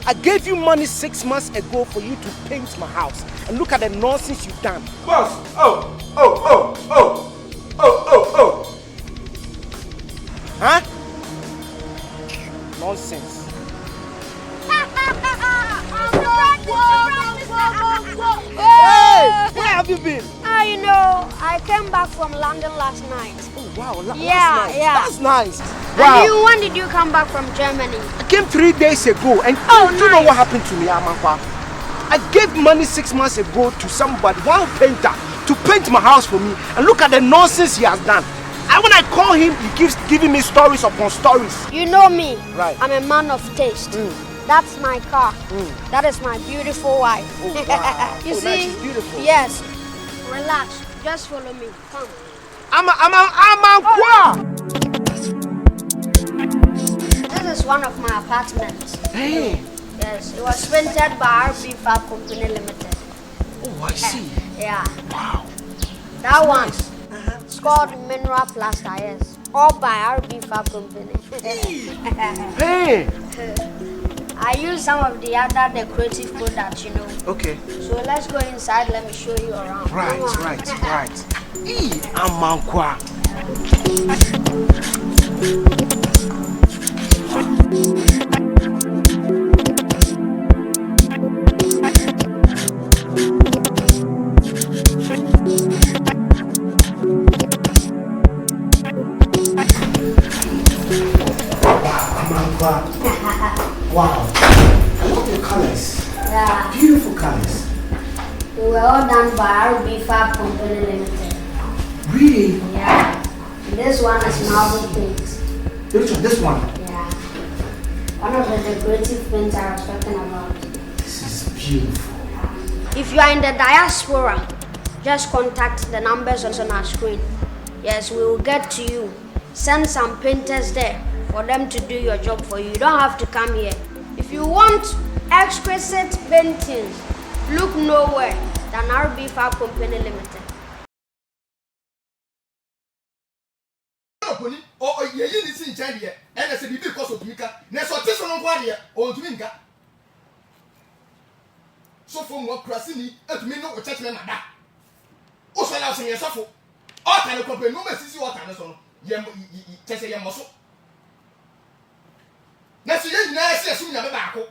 I gave you money 6 months ago for you to paint my house. And look at the nonsense you've done. Boss! Oh! Huh? Nonsense. Hey! Where have you been? You know, I came back from London last night. Oh, wow. Yeah. That's nice. Wow. And when did you come back from Germany? I came 3 days ago. And do you know what happened to me, Amankwa? I gave money 6 months ago to somebody, one painter, to paint my house for me. And look at the nonsense he has done. And when I call him, he keeps giving me stories upon stories. You know me. Right. I'm a man of taste. That's my car. That is my beautiful wife. Oh, wow. You see? That is beautiful. Yes. Relax. Just follow me. Come. Amankwa! This is one of my apartments. Hey. Yes, it was painted by RB Fab Company Limited. Oh, I see. Yeah. Wow. That one. It's called Mineral Plaster, yes. All by RB Fab Company. Hey. I use some of the other decorative products, you know. Okay. So let's go inside. Let me show you around. Right. Amankwa. Wow. I love your colors. Yeah. Beautiful colors. We were all done by RB Fab Company Limited. Really? Yeah. And this one is marble paint. This one? Yeah. One of the decorative paints I was talking about. This is beautiful. If you are in the diaspora, just contact the numbers on our screen. Yes, we will get to you. Send some painters there for them to do your job for you. You don't have to come here. If you want exquisite paintings, look nowhere than RB Fab Company Limited. So for more crasini, et me no church me mada. O so la so me sofo. O kan ko pe no ma sisi o kan so no. Ye tese ye moso. Na so ye nyina se so nya be ba ko.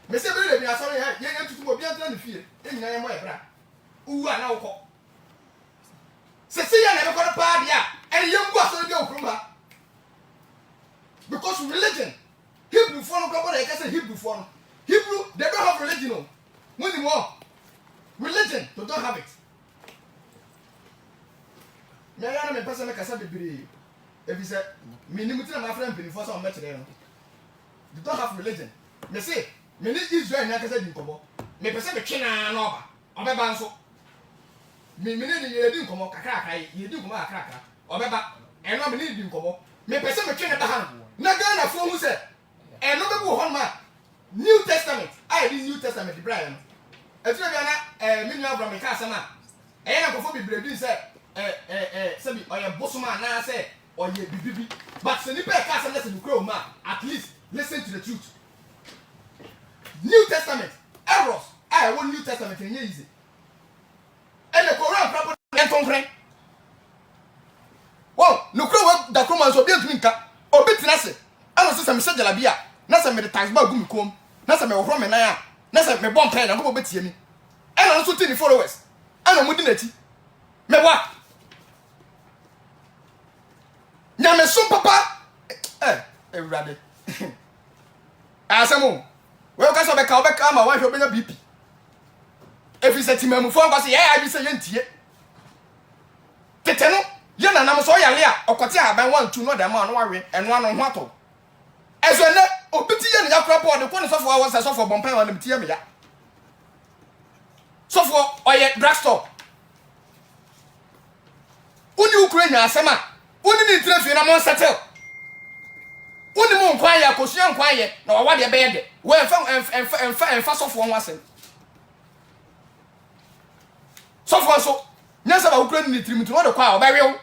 Me se be le bi asore ye tutu mo bi antra ne fie. E nyina ye mo e bra. Uwu ana wo ko. Se ye na be ko pa dia, e ye ngu asore bi okrum ha. Because religion, Hebrew for no ko they say Hebrew for no. Hebrew, they don't have religion. No more. Religion, they don't have it. Me ayana me person make asa bibiri. If you say me ni mutina my friend been for some match there. They don't have religion. Me say me ni Israel na kasa di nkomo. Me person me twena na oba. Obeba nso. Me ni ye di nkomo kakra kai, ye di nkomo kakra kakra. Obeba eno me ni di nkomo. Me person me twena da han. Na Ghana fo hu say eno be bu hon ma. New Testament. I read New Testament, Brian. If you are many of them, Cassama, I am before be say, Sabi, or your bossman, now say, or ye be. But Senipe Cassam listen to grow, man. At least listen to the truth. New Testament, errors. I want New Testament in easy. And the Quran proper and friend. Well, no crow that Romans will be a drinker or bit nasi. I was some such a labia. Nasa me the tax bag gumi kom. Nasa me ohro me na ya. Nasa me bomb pen na go betie mi. E na nso ti ni followers. Ana mo di nati. Me wa. Nya me so papa. Ewrade. Asamo. We ka so be ka ma wa hwe obenya BP. Efi se ti mamu fo nko se ya bi se ye ntie. Tete no, ye na nam so yale a okote aban 1 2 no da ma no wawe eno ano ho ato. Ezone obiti ye nya kra board ko ne sofo a won sofo bompan wa nam tie me ya. Sofo oye drugstore. Uni Ukraine asema, uni ni trafie na mon settle. Uni mo nkwan ya kosua nkwan ye na wa de be ye de. We enfa sofo won asem. Sofo so nyasa ba Ukraine ni trim to no de kwa obawew.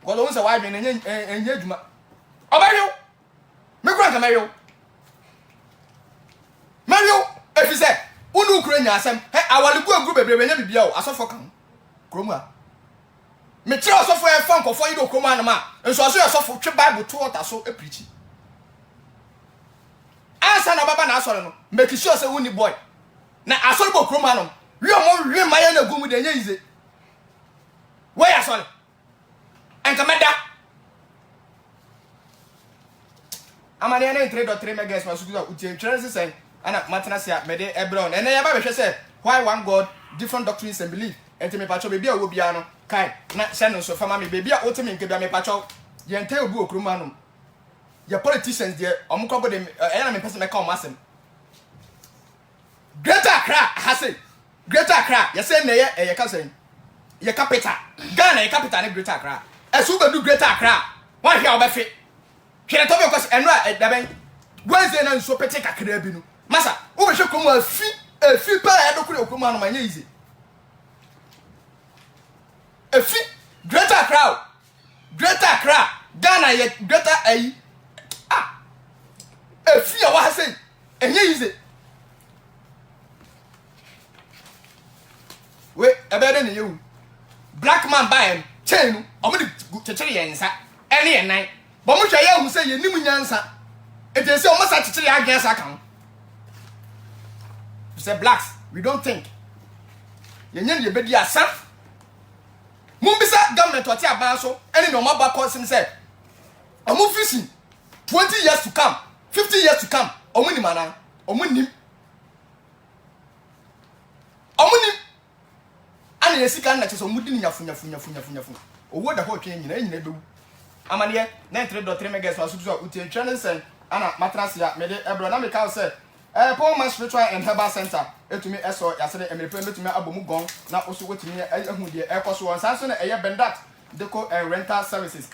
Ko lo won se wa adwen enye adwuma. Obawew. Me kura ka mewew. you if you say unu Ukraine asem he awale go group bebrebe nya bibia o asofo kan kroma me tire asofo e fa nkofo yi do kroma na ma nso aso asofo twe bible to water so e preach asa na baba na asore no make sure say woni boy na asore bo kroma no wi omo wi maye na gumu de nya ize where asole enkameda amane na 3.3 megahertz ma sukuza utie trance say ana matena sia mede ebron ene ya ba behwe say why one god different doctrines and belief enti me pacho bebi a wo bia no kai na send so fama me bebi a otimi nke bia me pacho ye ntai obi okruma no ye politicians there omukọ bode na me pese me ka omasem Greater Accra ha say Greater Accra ye say na ye ka say ye capital Ghana ye capital ne Greater Accra esu bedu Greater Accra wan hia obefe hia to be because enra daben Wednesday na nso pete kakra bi no masa wo be hwe komu afi pa e do kure okuma no manye easy afi Greater Accra Ghana ye Greater ayi afi ya wa say enye easy we ebede ne yewu black man buy chain no omo de chechire yensa ene yenan bo mo hwe ye hu say ye nim nyansa ete say omo sa chechire agyan sa kan say blacks we don't think yenye ye bedi asa mumbisa government oti aban so ene no mo ba cause say omo fishing 20 years to come 50 years to come omo ni mana omo nim ana yesika na cheso mudi ni nyafunya owo da ho twen nyina bewu amane 93.3 megahertz wa sutu utie channel sen ana matras ya mede ebro na me ka say Paul Man Spiritual and Herbal Center etumi eso yasere emepe metumi abomu gon na oso wotumi ahu de ekoso won sanso na eye bendat deco rental services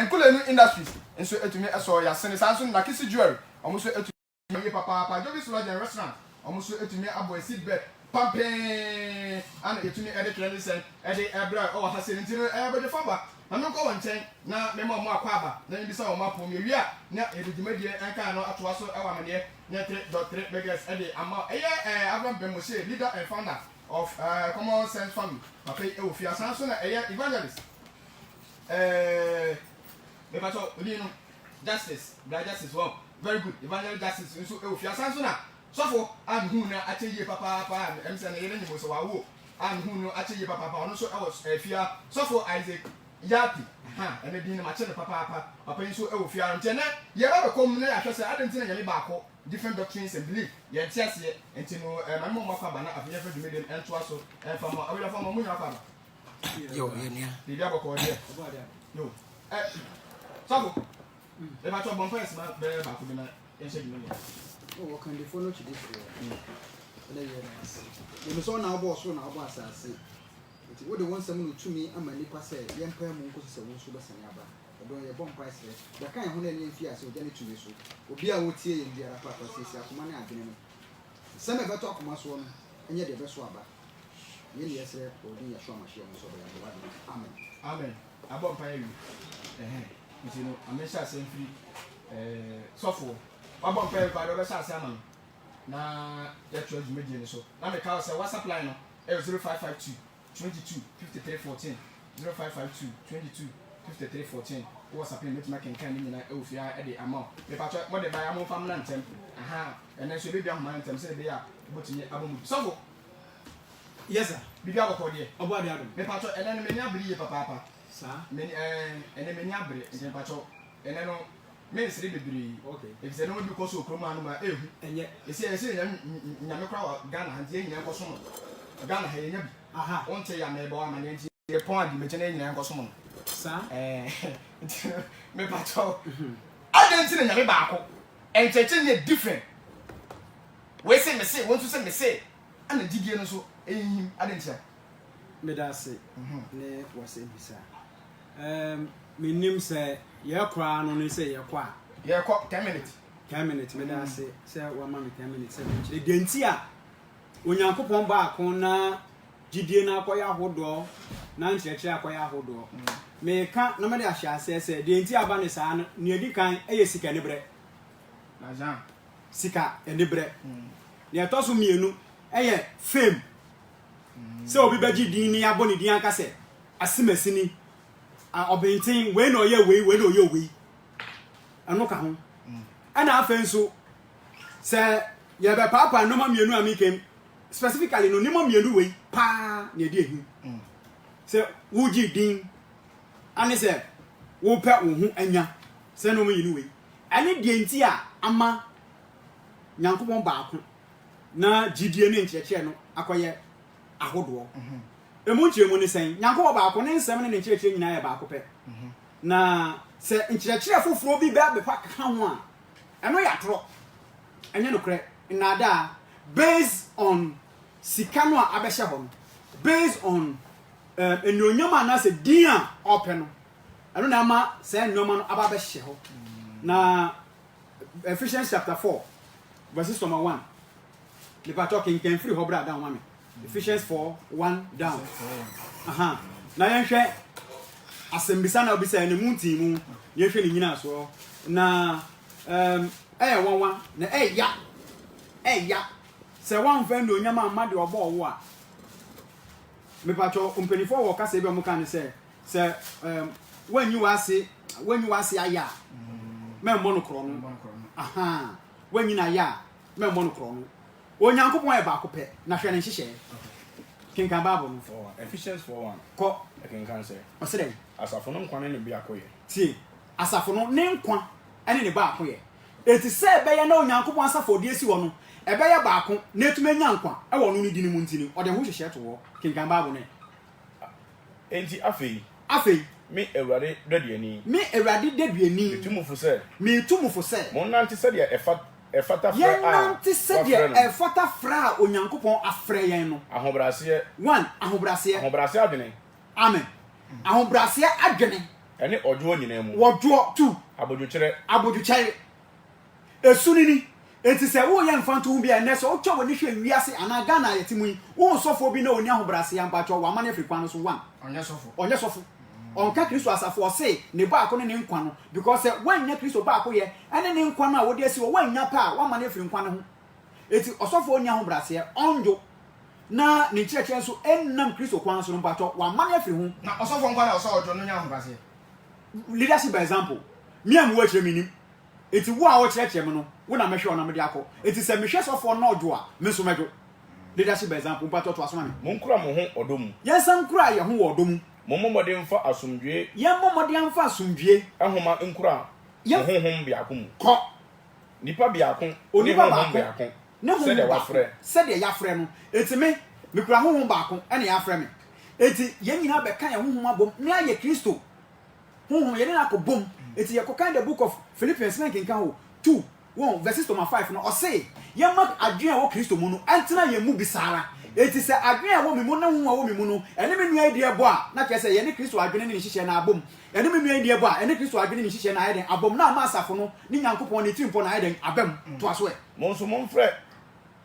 nkulenu industries enso etumi eso yasere sanso na kisi jewelry omuso etumi ye papa Jovis Lodge and Restaurant omuso etumi abo seat bed pampe ana etumi ede training sen ede ebra o ha se ntino ebe famba na me ko wonchen na me mo akwa aba na bi sa o mapo me wia na edugimedie enka no atoa so ewa mane 3.3 megahertz ede ama eye Abraham Bemose leader and founder of Common Sense Family papa e ofia sanso na eye evangelist me pato odi no justice well very good evangelist justice so e ofia sanso na sofo anhu na acheye papa emse na yele nyimo so wawo anhu no acheye papa ono so e was afia sofo Isaac Yapi ene bi na ma chene papa nso e wo fia ntene ye ba bekom na ya hwese adentina nyame baako different doctrines and belief ye tiase entino ma mo makwa bana afia fa dumedem ento aso fa mo awela fa mo munya fa ba yo ye nia bi bia bako de yo sabo e ba to bon pa esma be baako bi na ye hye dumedem o wo kan de follow chi dis ele ye na me so na obo so na obo asase iti wo de won sam no tumi ama nipa se ye mpa mu nko se won so besane aba don ye bon price da kan ho na ni mfi ase o de ne tumi so obi a wo tie ye ndi ara papa se akoma na adene no se me beto akoma so no enye de beso aba ye ne yese o di ya so amahye no so ba ya wa amen abon pa ye iti no amesha se mfi sofo abon pa ye ba do be sha se ama na ya church media ni so na me ka say WhatsApp line no 0552 22 53 14 0552 22 53 14 WhatsApp me make kan ni na e ofia e de ama me patcho mo de ba am fam na ntem enen so be bia homa ntem se be ya botini abomu so yes sir bibia boko de obo ade ado me patcho enen me ni abiri ye papa sa me enen me ni abiri enten patcho enen no me sire bebiri okay if say no be ko so kroma no ma ehu enye ese nyame kwa wa Ghana hantie nyame ko so no Ghana ha yenya bi onte ya me bo amane nti e pon adi me chene nyina nkoso mo sa me pato adenti na nyame baako encheche ne different we say me say won to say me say ana digie no so ehim adentia me da se ne wase bisa me nim se ye kwa no ne se ye kwa 10 minutes 10 minutes me da se wa ma me 10 minutes e denti a onyankopon baako na gidie na akoya hodo na nkyekye akoya hodo me ka na me de ahya asese de enti aba ne saa ne edi kan eye sika ne bre na jan sika ene bre ne to so mienu eye fame se obi beji din ni abo ni din aka se asimesini obintin we no ye we no ye we anu ka ho ana afa nso se ye be papa no ma mienu amikem specifically no ni ma mienu we pa ne de ehu se wuji din ani se wo pe wo hu anya se no ma yinu we ani de nti a ama nyankopon baako na gidie ne nkyerɛkyerɛ no akɔyɛ ahodoɔ emu nkyerɛmu ne sɛn nyankopon baako ne nsɛm ne nkyerɛkyerɛ nyinaa yɛ baako pɛ na sɛ nkyerɛkyerɛ foforɔ bi bɛ bepa ka ho a ɛno yɛ atoro ɛnyɛ no korɛ nada based on sika no a abɛhyɛ hɔ no based on enuonyam na sɛ din a ɔpɛ no ɛno na ama sɛ nneɛma no aba bɛhyɛ hɔ na Ephesians chapter 4 verses number 1 the talking can free hobra down one Ephesians 4:1 down na yɛhwɛ asɛmbisa na obi sɛ ne munti mu yɛhwɛ ne nyina so na ɛyɛ wanwa na ɛya sɛ wan fɛn do nyama amma de ɔbɔ ɔwo a me pato umpenifo wɔ kasa bi ɔmo kan sɛ wanyi wase aya membo no kro no wanyi na ya membo no kro no onyankopon e ba ko pɛ na hwɛ ne nhyehyɛ kinkan bible no Ephesians 4:1 kɔ kinkan sɛ ɔsɛdɛ asafo no nkwa ne bi akoyɛ tie asafo no ne nkwa ɛne ne ba akoyɛ eti sɛ ɛbɛyɛ na onyankopon asafo de esi wɔ no ɛbɛyɛ baako na etuma nya nkwa ɛwɔ no ne di ne mu ntini ɔde ho hyehyɛ to wɔ kinkan bible no enti afei me Ewurade daduani me tumufo sɛ mo nante sɛ de efata fra a nante sɛ de efata fra a onyankopon afrɛ yɛn no ahobrase adwene amen ahobrase adwene ɛne ɔdwo nyina mu wɔdwo tu abodwokyere esunini enti sɛ wo yɛ mfanto hu bia ɛnɛ sɛ wotwa wɔ ne hwɛ wiase ana Ghana yɛ timu yi wo sɔfo bi na oni ahobrase ampatwa wa amane Afrika no so one ɔnyɛ sɔfo onka Kristo asafo ɔse ne baako ne nkwa no because wanya Kristo baako yɛ ɛne ne nkwa no a wode asi wanya pa wa ma ne firi nkwa no ho eti ɔsɔfo onya ho brase ɔnjo na ne kyerɛkyerɛ nso ɛnnam Kristo kwan so no mpatɔ wa ma ne firi ho na ɔsɔfo nkwa na ɔsɔ ɔdwo no nya ho brase leadership by example me am wo akyerɛ minim eti wo a wo kyerɛkyerɛ me no wo na mehwɛ ona me de akɔ eti sɛ mehwɛ sɔfo na ɔdwo a me so medwo leadership by example mpatɔ to asoma me mon kura mo ho ɔdom yɛnsan kura yɛ ho wɔ ɔdom momomode mfa asomdwe mfa asomdwe ahoma nkura honhom biako mu kɔ nipa biako onipa biako ne honhom sɛ de yafrɛ no eti me kura honhom baako ɛna yafrɛ me eti yɛn nyina bɛka yɛn honhom abom ne ayɛ Kristo honhom yɛn na akɔ eti yɛkɔ kan the book of Philippians 9 kinkan ho 2:1 verses 5 no ɔse yɛn ma adwene a wɔ Kristo mu no ɛntena yɛn mu bisara eti sɛ adwene a wɔ me mu na ho a wɔ me mu no ɛne me nua die bɔ a na kyerɛ sɛ yɛne Kristo adwene ne nhyehyɛ na abom ɛne me nua die bɔ a ɛne Kristo adwene ne nhyehyɛ na ayɛ den abom na ama asafo no ne Nyankopɔn ne tirimpo na ayɛ den abam to aso ɛ mo nso momfrɛ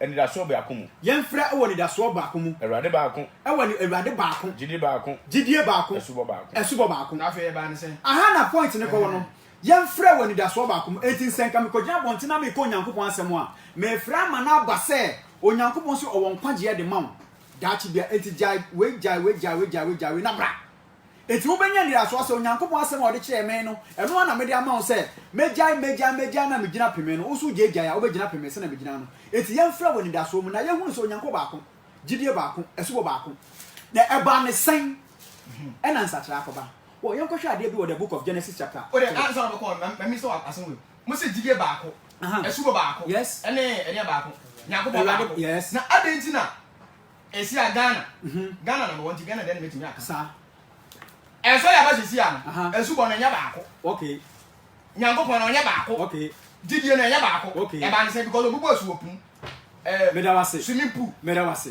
anidaso baako mu yɛmfrɛ ɛwɔ nidaso baako mu Awurade baako ɛwɔ ne Awurade baako gyidie baako ɛsubɔ baako na afei ba ne sɛ aha na point ne kɔ no yɛmfrɛ wɔ nidaso baako mu eti nsɛnka me kɔgyina bɔntena me kɔ Nyankopɔn asɛm a me frɛ ma na aba sɛ Onyankopɔn so ɔwɔ nkwagye de ma wo dachi bia eti jai na bra eti wo benya ndira so sɛ Onyankopɔn asɛm ɔde kyerɛ me no ɛno na me de ama wo sɛ mejai na me gyina peme no wo so gyegya ya wo be gyina peme sɛ na me gyina no eti yɛmfrɛ wɔ nidaso mu na yɛhunu sɛ Onyankopɔn baako gyidie baako ɛsobɔ baako na ɛba ne sɛn ɛna nsakyerɛ akɔba wo yɛnkɔhwɛ ade bi wɔ the book of Genesis chapter o de answer no bɛkɔ me sɛ asɛm we mo sɛ gyidie baako ɛsobɔ baako yes ɛne baako Nyankopɔn baako yes na adentina esi a Ghana na wɔnti Ghana den metimi aka sa ɛso ya ba sisi a ɛsu bɔ no nya baako okay Nyankopɔn no nya baako okay didie no nya baako okay e ba ne say because obubu asu opun medawase swimming pool medawase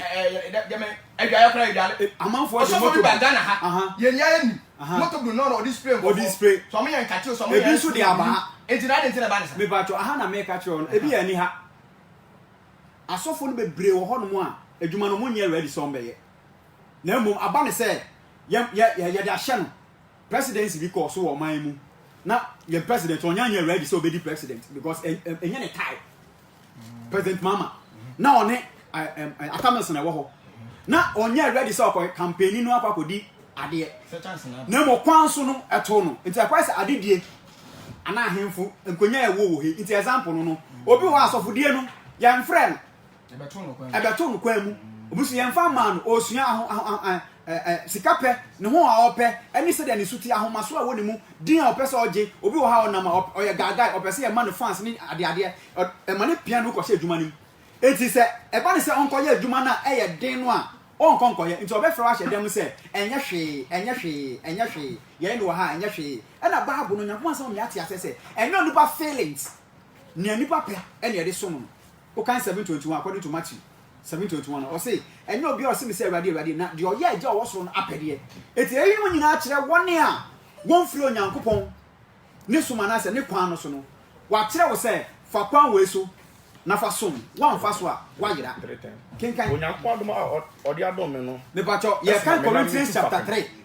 dem adwaya kra idale amanfo de moto ba Ghana ha ye nya ni moto blue no o display so me yan kache so me ebi so de aba entina de entina ba ne say me ba to aha na me ka kire on ebi ya ni ha asofo no bebre wo hɔ no mu a adwuma no mu nyɛ ready so mbɛyɛ na mmom aba ne sɛ yɛ de ahyɛ no presidency bi kɔ so wɔ man mu na yɛ president ɔnya nyɛ ready so obedi president because ɛnyɛ ne tie president mama na one atameso na wo ho na onye ready so akọ campaign no akọ ade na mo kwan so no eto no nti akwa se ade die ana ahemfu nkonya ewo wo he nti example no obi wo asofodie no yan friend ebeto no kwa mu obusu yan fa man osua sikape ne ho a ope eni se de ne suti ahomaso a woni mu din a ope se oje obi wo ha onam oye gaga ope se e man fans ni ade e man piano ko se adwuma nim enti se e ba ne se onkoye adwuma na eye den no a onkonkoye enti obe fra hye dem se enye hwe ye no ha enye hwe e na bible no nyakoma se o miate ase enye onipa feelings ne onipa pe ene ye de so no o kan 7:21 according to Matthew 7:21 o say enye obi o se me say awade na de oye aja o so no apede eti eyi no nyina kire wone a won firi onyankopon ne suma na se ne kwan no so no wa kire wo say fa kwan we so na fa som wan fa so a wa yira kenkan onyankopon adom a odi adom me no me pacho ye kan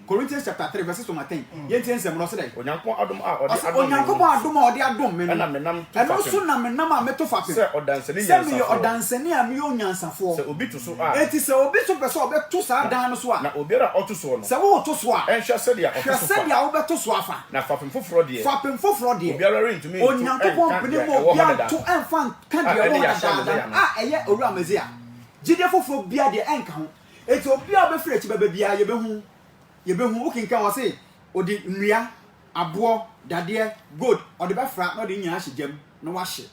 Corinthians chapter 3 verse 10 ye ntien sem no se dai onyankopon adom a odi adom onyankopon adom a odi adom me no na menam to eno so na menam a meto fa pe se odansani se me odansani a me onyansafo se obi to so a eti se obi so pe so obeto sa dan no so a na obiara oto so no se wo to so a enhwe se dia oto so se dia wo beto so afa na fapem foforo de obiara rentumi onyankopon pene mo bia to enfan kan dia wo da a eye owura mezia jide foforo bia de enka ho eti obi a be frɛ chi baba bia ye behu ukinka wo se odi nnua abo dade gold odi be fra na odi nyina hye gem na wa hye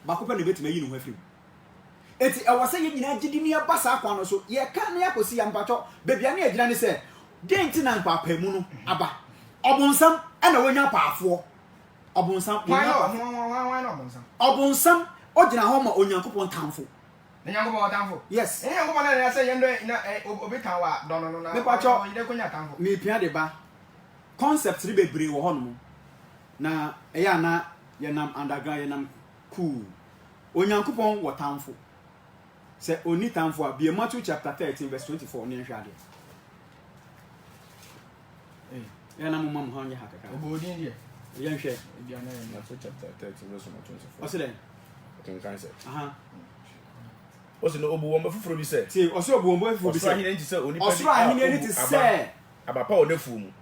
ba ko pe na betima yi no hafiri eti e wo se ye nyina jidi ni aba sa kwa no so ye ka na yakosi ya mpacho bebia na agyina ne se denti na nkwa pa mu no aba obonsam e na wonya paafo obonsam obonsam ogina ho ma onyankopon tamfo nyankopon tamfo yes nyankopon na say yendo na obi kan wa dono no na me pacho ide konya tamfo me pia de ba concept ri bebre wo ho no na eya na ye nam underground ye nam cool onyankopon wo tamfo se oni tamfo a be Matthew chapter 13 verse 24 ni nhwa de ye nam mam ha nya hakaka obodin die ye nhwe bia na Matthew chapter 13 verse 24 osile kan say aha osi no obu won befufuro bi se ti osi obu won befufuro bi se osura hine nti se onipa osura hine ni ti se abapa onafu mu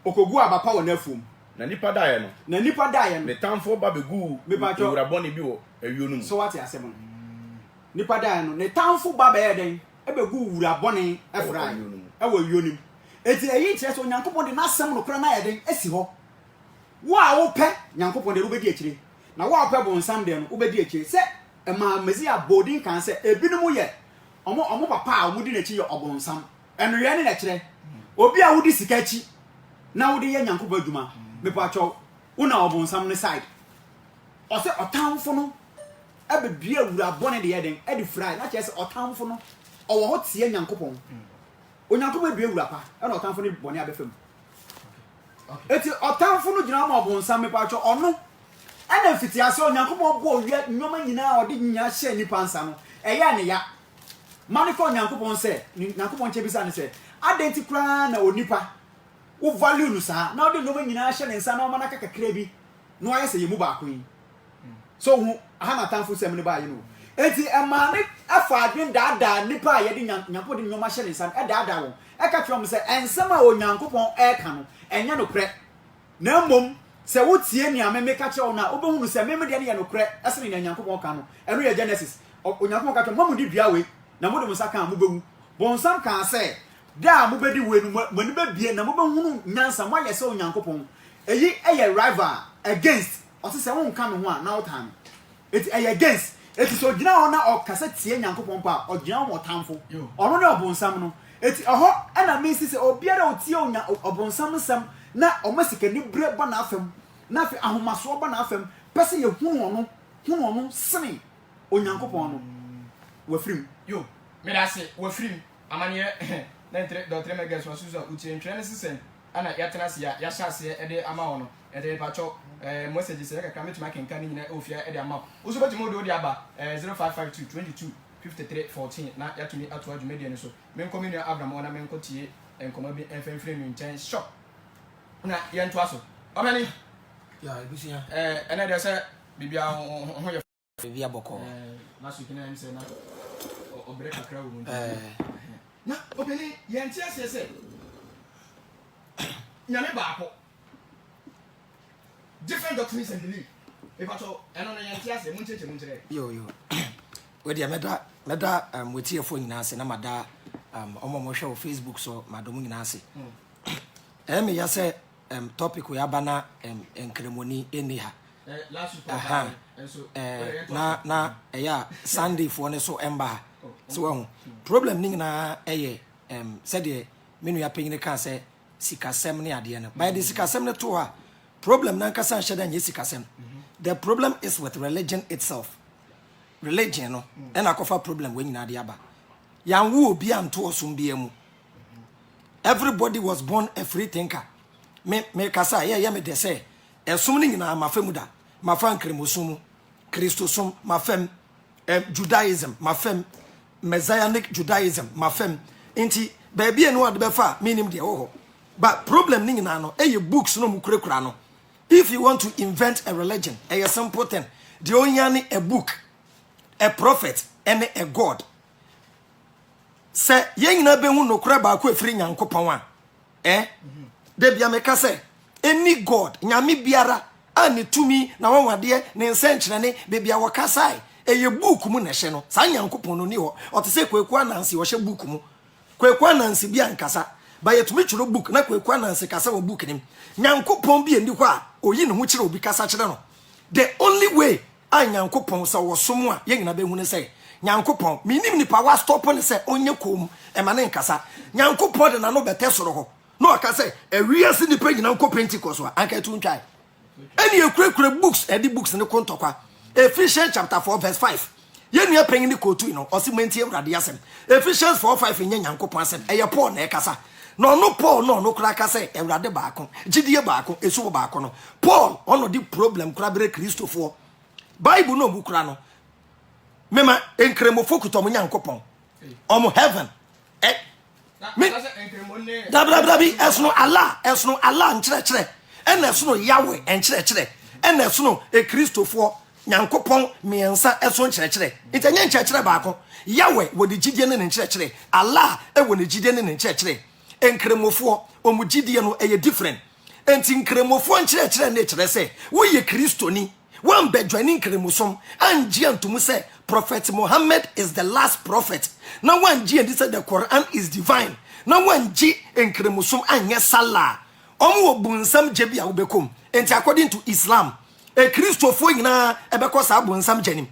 okogu abapa onafu mu na nipa dae no ne tamfo ba begu ewura boni bi wo awionum so what asem no nipa dae no ne tamfo ba ba yeden e begu wura boni efra e wo awionum eti eyi kire so nyankopon de nasem no kora na yeden esi ho wo a wo pe nyankopon de wo bedi akire na wo a pe bo nsam de no wo bedi akire se ema mezia boarding kan se ebinum ye omo papa a omo di na chi ye obonsam eno ye ne na kire obi a wudi sika chi na wudi ye nyankopon adwuma me pa cho una obonsam ne side o se otamfo no abebia wura bone de ye den e di fry na che se otamfo no o wo ho tie nyankopon onyankopon bia wura pa e na otamfo ne bone abefam eti otamfo no gina ma obonsam me pa cho ono ana fitiase onyankopon bo owie nyoma nyina odi nya hye nipa nsa no eya ne ya maniko onyankopon se nyankopon chebisa ne se adenti kra na onipa wo value no sa na odi nyoma nyina hye ne nsa na o manaka kakra bi no aye se yemu ba ko yi so hu aha na tanfo sem ne ba yi no enti emane afa adwen daada nipa a ye de nyankopon de nyoma hye ne nsa e daada wo e ka twom se ensem a onyankopon e ka no enya no kre na mmom se wotie ni ameme ka che ona obehunu se meme de ne ye no kre esene nya nyankopon ka no eno ye Genesis onyankopon ka che mamu di dua we na mo de musa kan mo bewu bonsam kan se da mo bedi we no mo ni be bie na mo behunu nyansa mo ye se onyankopon eyi eye rival against o se won ka me ho a na o tan it eye against it so gina ona o kasa tie nyankopon pa o gina mo tanfo ono ne obonsam no eti oho ana me si se obiara o tie obonsam nsam na omasika ni bre ba na afem na afi ahomaso ba na afem pese ye hunu ono sene onyankopon no wafrim yo me da se wafrim amane na entre dotre mega so so utie ntwene sesen ana yatena se ya hyase e de ama wono e de pacho message se ka kametuma kenka ni nyina ofia e de ama uso beti mo do de aba 0552 22 5314 na yatumi ato adwumedie ne so men komini Abraham ona men kotie enkoma bi enfemfre mi nchen shop na yento aso obani ya ebusia ena de se bibia ho ye bibia boko na su kina nse na obre kakra wo na obeni yenti ase nyame baako different doctrines and belief if at all eno na yenti ase mu ncheche yo we dia meda wetie fo nyina ase na mada omo mo hwe Facebook so madomu nyina ase me ya se topic we abana enkremoni eniha last week na eya Sunday for ne so emba so problem ni na said the menu ya penyin ka se sikasem ne ade no by the sikasem ne to a problem na nkasa nhye da nye sikasem the problem is with religion itself religion no and akofa problem we nyina ade aba yanwo obi anto osum bia mu everybody was born a free thinker me kasa ye me de say esum ni nyina mafemu da mafan kremosum Christosum mafem Judaism mafem Messianic Judaism mafem inti baby eno ade befa minim de ho but problem ni nyina no books no mukurekura no if you want to invent a religion a simple thing the only a book a prophet and a god say ye nyina be hu nokura ba ko efiri nyankopon a de bia me ka say any god nyame biara ani tumi na wonwade ne nsenkyerene be bia wokasai book mu na hye no sa nyankopon no ni ho otese kwekwa nansi wo hye book mu kwekwa nansi bia nkasa ba yetumi chiro book na kwekwa nansi kasa wo book nim nyankopon bia ndi ho a oyi ne ho kire obi kasa kire no the only way a nyankopon sa wo som a ye nyina be hu ne say nyankopon minim ni pa wa stop ne say onye kom e ma ne nkasa nyankopon de na no bete soro ho no aka say ewiase ni pa nyina nko Pentecost wa anka tu ntwai any ekrekre books edi books ne kontokwa Ephesians chapter 4 verse 5 ye nua panyin ni kotu no osimantie urade asem Ephesians 4:5 nya nyankopon asem eye Paul na ekasa no Paul no kura kasa urade baako gidie baako esu baako no Paul ono di problem kura bere Christopher Bible no bu kura no mema enkremofo kutom nyankopon omo heaven me dabrabi esno Allah nkyerɛkyerɛ ena esno Yahweh nkyerɛkyerɛ ena esno Christopher nyankopon miensa eso nkyerɛkyerɛ intanya nkyerɛkyerɛ baako Yahweh wodi gidie ne nkyerɛkyerɛ Allah wodi gidie ne nkyerɛkyerɛ enkremofo omu gidie no eye different enti nkremofo nkyerɛkyerɛ ne kyerɛ sɛ wo ye kristoni wan bedwani nkremosom angie antum sɛ Prophet Muhammad is the last prophet na wangie and said the Quran is divine na wangie nkremosom anye sala omo obunsam jebi a wobekom enti according to Islam a Christopher nyina ebekọ sa abunsam janim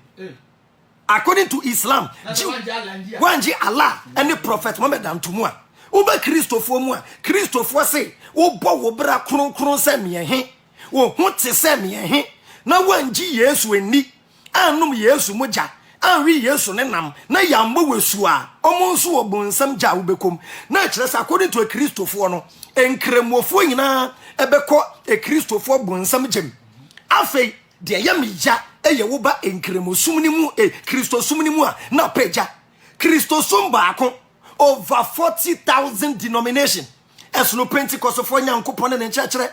according to Islam wangie Allah and the Prophet Muhammad antumu a uba Christopher mu a Christopher say wo bo wo bra kronkron se mehe wo hu te se mehe na wangie Yesu eni anum Yesu moja anwi Yesu ne nam na yambo wesu a omonso wo bonsam ja wobekom na kire sa according to a Christopher no enkremofo nyina ebekọ a Christopher bonsam jem afei de yamija eye wo ba enkremosum ni mu Christosum ni mu a na peja Christosum baako over 40,000 denomination esno Pentecost for nyankopon ne nkyerɛkyerɛ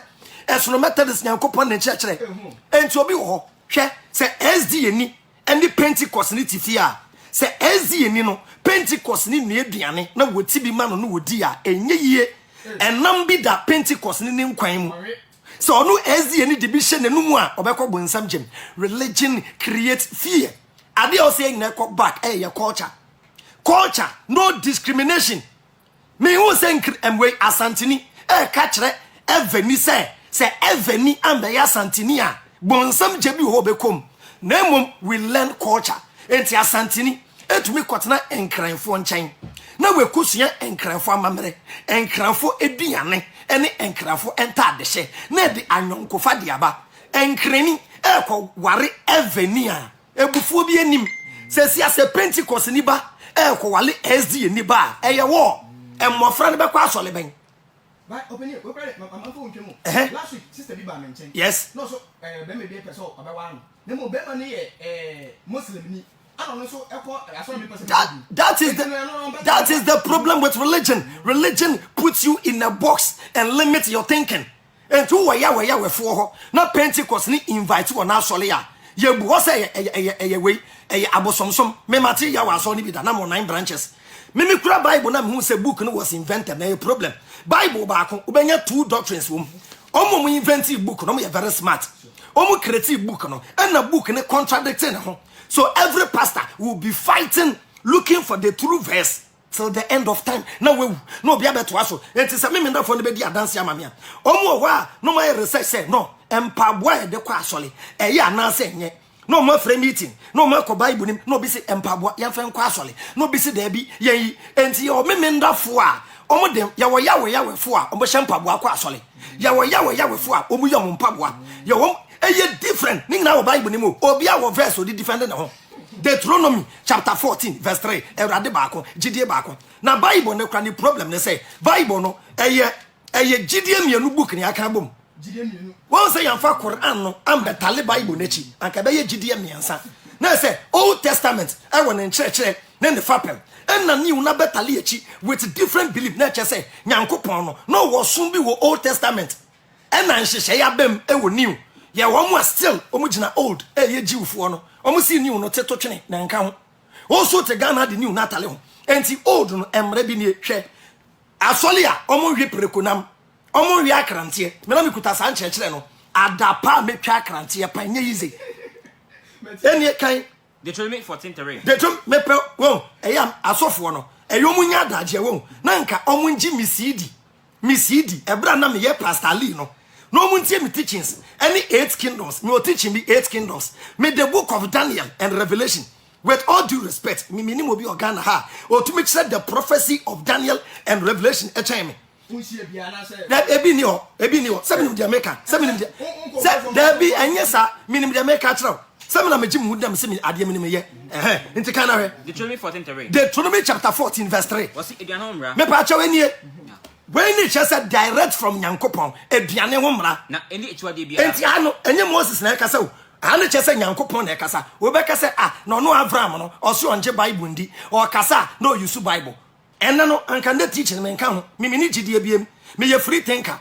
esno Methodist nyankopon ne nkyerɛkyerɛ enti obi wo ho hwɛ se SD ni and Pentecost ni tifia se SD ni no Pentecost ni nu aduane na woti bi ma no no wodi a enye yie enam bi da Pentecost ni nkwan mu so ono SD ni de bi hye nenum a obekọ bonsam gem religion create fear ade o say na ekọ back your culture no discrimination me who say emwe asantini ka kire eveni se eveni ambe ya asantini a bonsam jebi ho bekom na mum we learn culture enti asantini etumi kotena enkranfo nkyɛn na we kusua enkranfo amamere enkranfo eduane ene enkranfo entadehye na de anyonkofa de aba enkrani ekɔ ware eveni a ebufuo bi anim sɛsia sɛ Pentecost ni ba ekɔ wale SD ni ba eye wo emmofra ne bekɔ asɔle ben but opinion we credit mama fo ntwemu last week sister bi ba menchen yes no so be me be person obewa no ne mo be ma ne Muslim ni that is the problem with religion. Religion puts you in a box and limits your thinking. And to where for not Pentecost ni invite you on our solia. ye bu ho say eye we eye abosomsom me mate ya wa so ni bi da na mo 9 branches me kura Bible na me hu say book no was invented na a problem Bible ba ko ubenya 2 doctrines wo omo invent book no mo very smart omo create book no and na book ne contradicting ho so every pastor will be fighting looking for the true verse till the end of time na we no be abeto aso enti se me na fo ne be di adanse amamia omo ho a no my research say no empaboa e de kwa asole eye ananse enye no ma free meeting no ma ko Bible nim no be say empaboa ya fa kwa asole no be say da bi yen enti o me ndafo a omo dem yawe fo a omo shempaboa kwa asole yawe fo a omo yom mpaboa ye wom eye different ning na wo Bible nim obi a wo verse o di defend na ho Deuteronomy chapter 14 verse 3 Ewrade baako gidie baako na Bible ne kwa ni problem ne say Bible no eye gidie mienu book ni aka bom gidie mienu won say yamfa Quran no ambetale Bible nechi anka be ye gidie miensa na say Old Testament e won en church ne ne fapem and na new na betale echi with different belief na che say Nyankopon no wo som bi wo Old Testament and na nhehye ya bem e wo new ye wo mo still omo gina old ye jiwfo no omo si new no teto twene na nka ho also te Ghana the new natale ho enti old no emre bi ne hwe asole a omo hwe prekonam omo hwe akrante me na mekuta san chekere no adapa metwa akrante pa nye yize eni kan Deuteronomy 14:3 Deuteronomy mepe wo eyam asofo no eyomu nya adaje wo na nka omo ngi misidi ebra na me ye pastor Ali no no muntie me teachings any 8 kingdoms me teaching me 8 kingdoms me the book of Daniel and Revelation with all due respect me minimum be organa ha or to make sure the prophecy of Daniel and Revelation e chain me that ebi ni ho seven de America seven de there be anyesa minimum de America tro seven na meji mu dem se me ade minimum ye nti kana he Deuteronomy 14:3 Deuteronomy chapter 14 verse 3 was it aduane mra me pa chawe nie when it just direct from Nyankopon aduane ho mra na eni etuade bia enti ano enye Moses na ekasa o ane chese Nyankopon na ekasa wo be kasa no no Abraham no oso onje Bible ndi o kasa no use Bible enne no anka na teaching me nka ho me ni gidie biem me ye free thinker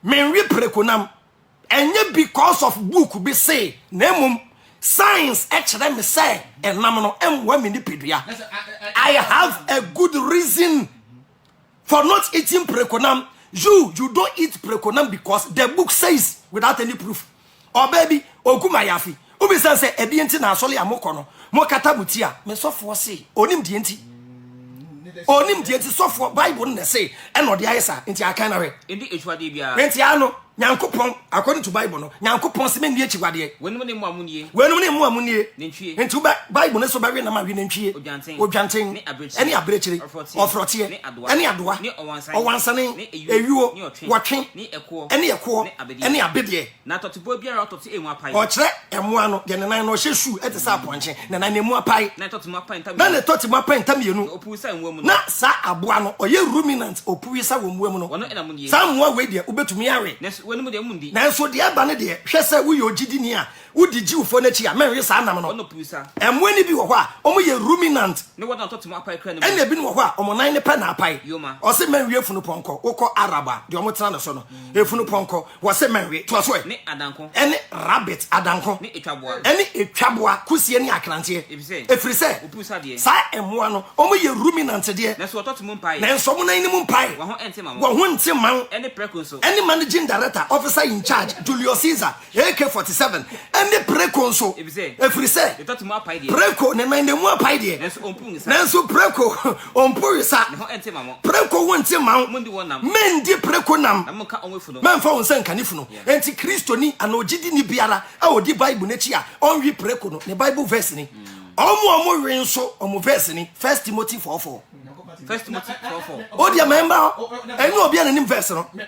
me nwi prekonam enye because of book be say na mum science actually me say enam no emwa me ni pedua I have a good reason for not eating prekonam. You don't eat prekonam because the book says without any proof. Or baby, okuma yafi. Ubi say edienti na asole amoko no. Mo katabutia. Me sofo say onim dienti. Onim dienti sofo Bible na say eno de ayesa enti aka na we. Endi etuade bia. Enti ano Nyankopon according to Bible no. Nyankopon se me ndi echiwade. Wenum ne mu amunie. Nentwie. Enti Bible ne so ba we na ma we nentwie. Odwanten. Eni abrechire. Ofrotie. Eni adoa. Owansane. Ewuo. Wotwe. Eni eko. Eni abedie. Na totibo biara ototi emu apai. O kire emu ano de nan no hyesu etesa aponche. Na nan emu apai. Na totimu apai ntam. Na ne totimu apai ntam yenu. Opuisa enwo mu no. Na sa aboa no oye ruminant opuisa wo mu no. Wono ena mu nie. Sa moa we de ubetumi awe. Wenum de mundi. Na so de aba ne de hwe se wo ye ogidini a wodi jiwfo na chi a menwe sa anam no. Wono puisa. Emwe ni bi wo ho a omo ye ruminant. Ne wono totimu apai kra ne. Ene bi no wo ho a omo nan ne pe na apai. Yoma. O se menwe funu ponko. Wokọ araba de omo tena ne so no. Efunu ponko wo se menwe to so e. Ne adanko. Ene rabbit adanko. Ne etwaboa. Ene etwaboa kusie ni akrante. Efiri se. Opuisa de. Sa emwa no omo ye ruminant de. Na so totimu mpai. Na so mo nan ni mu mpai. Wo ho ente mamo. Wo ho ente man. Ene preko so. Any managing director, officer in charge, Julius Caesar, AK-47, and the preconsul. If we say, Preco, the man, the more pie there. Nanso Preco, on Purisa, Preco wants him out. Men de Preconam, man found San Canifuno, Anti Christoni, and Ojidi Biara, our di Bible Nechia, only Precono, the Bible versing. Omo Renso, Omo versing, 1 Timothy 4:4. 1 Timothy 4:4. Oh, dear member, I know be an investor. 1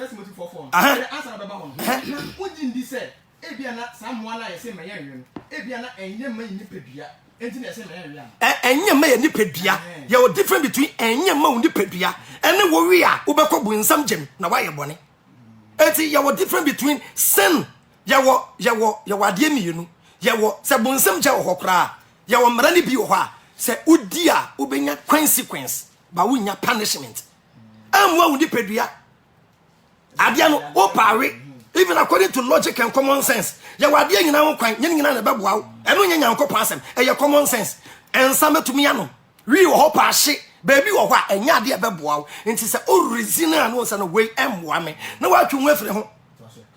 Timothy 4:4. Answer baba ho. Na ojin di say, e bia na samoa na yese me yan e bia na enye ma ni pedua. Enti na yese me yan. Enye ma ni pedua. Ye o different between enye ma ni pedua. Ene wo wi a wo bekọ bu nsam gem na wa ye bone. Enti ye o different between sin. Ye wo ade mienu. Ye wo se bu nsam gya wo kra. Ye wo mra ni bi wo ha. Se udi a wo benya consequence ba wo nya punishment. Amwa wo ni pedua. Adiano o pare even according to logic and common sense ya wade nyina ho kwan nye nyina na beboa wo eno nya nyankopon asem eye common sense ensa metumi ya no wi wo ho pa hye baby wo ho a enya ade beboa wo nti se o resina no se no we emboa me na wa twu afre ho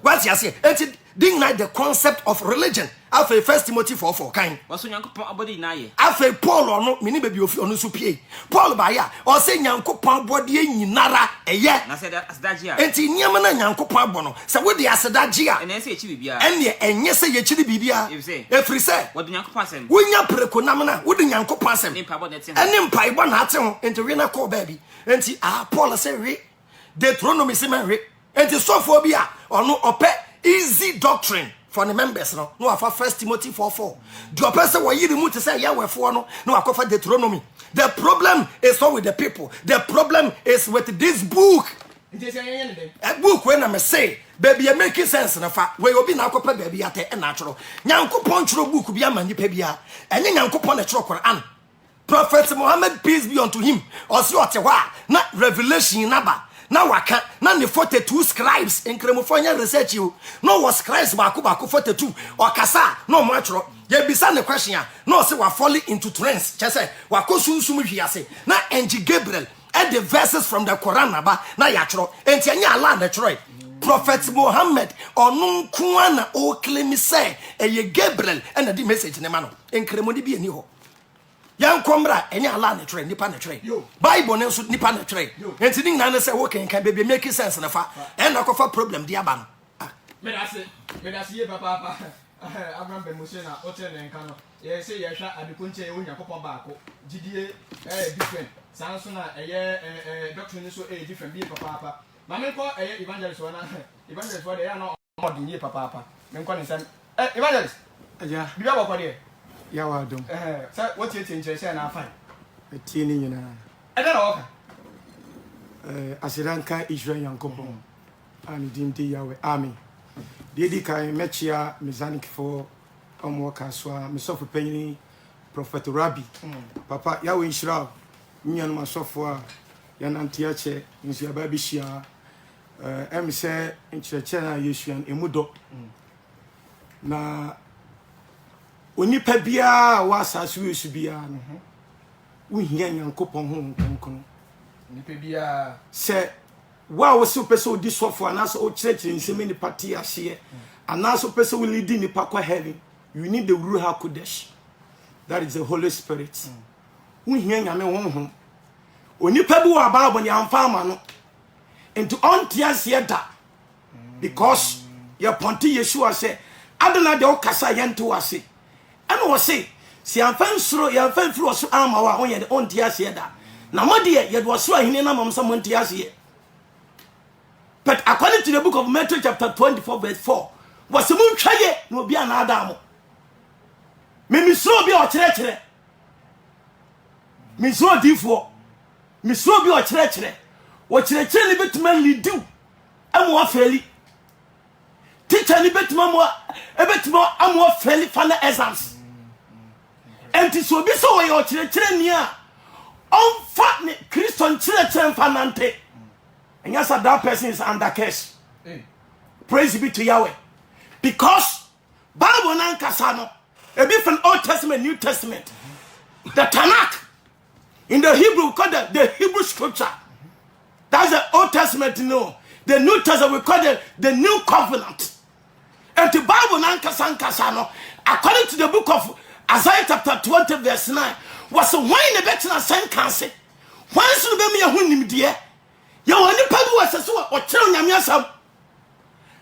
what you say enti deny the concept of religion after 1 Timothy 4:4 kind waso nyankopon abodi na ye after Paul ono mini baby ofi ono so pie Paul ba ya o say nyankopon abodi nyinara eye na se asdaji a enti nyama na nyankopon abono se wo de asdaji a ene se echi bibia ene enye se ye chiri bibia efri se wo de nyankopon asem wonya preko namna wo de nyankopon asem nimpa bo de te ene mpa ibo na ate ho enti we na call baby enti Paul say we Deuteronomy se man we enti sofo bi a ono ope easy doctrine for the members no afa 1 Timothy 4:4 the person wa yiri mu to say ya wefo no akofa Deuteronomy. The problem is not with the people, the problem is with this book. A book when I say baby you make sense na fa we obi na akopa baby ate e na choro nyankopon choro book bi ama nipa bia enye nyankopon na choro Quran. Prophet Muhammad, peace be unto him, also ote wa na revelation naba na waka na ne 42 scribes in Kremofonia research you no was scribes baku 42 or kasa no matro ye bisa ne question no say wa falling into trance chese wa ko sunsum hwiase na angel Gabriel at the verses from the Quran aba na yatro enti anya Allah na tro Prophet Muhammad onun kuana o claim say eye Gabriel and the message ne ma no en Kremoni bi eni ho yan komra enya Allah na tray nipa na tray Bible ne so nipa na tray enti ning na say wo kan baby make sense na fa en na kofa problem dia ba no me da se ye papa Abraham be Mose na o tell nka no ye say ye hwa adekunche ye wonya kopon baako gidie different sanso na doctrine so different bi papa ma me ko evangelist wana evangelist wa de ya no modin ye papa me ko ne sam evangelist ja bi ba ko de ya wa dum say what you think say na fine tie ni nyina na oka asiranka Israel yankopon ani dimdi yawe amen dedi kai mechia mechanic for omwoka so me sofo panyi prophet Rabbi papa yawe Israel nyan ma sofo a yanantia che nsu aba bi hia em se ncheche na Yesuan emudo na onipa bia wa asase Yesu bia no wo hia yankopon ho nkonkon nipa bia se wa wo se pese odi sofo anaso o chirechire nsemi ni party ahye anaso pese we lead ni pa kwa heaven you need the Ruach Kodesh, that is the Holy Spirit. Wo hia nyame honhom onipa bi wa Bible ni amfa ama no into ontias yeda because your ponti Yeshua say adona de okasa yento ase eno wo say si amfa nsuro ya amfa mfiri oso ama wa ho ye de ontias yeda na mode ye do oso ahine na mam sam ontias ye. But according to the book of Matthew chapter 24 verse 4 was mu twaye na obi ana adamo misro bi o kire misro difo misro bi o kire wo kire ni betuma lidu amu afeli teacher ni betuma mo ebetuma amu afeli final exams enti so bi so wo ye o kire ni a onfa ni Christian kire fanante. And yes, that person is under curse. Praise be to Yahweh. Because Bible nan kasano, a bit from Old Testament, New Testament. The Tanakh in the Hebrew, we call the Hebrew scripture. That's the Old Testament, no. The New Testament, we call the New Covenant. And the Bible nan kasano, according to the book of Isaiah chapter 20 verse 9, was a wine a better than same cancer. Why should be me a hunim dear? You want to pay was so or tell Yamiasam.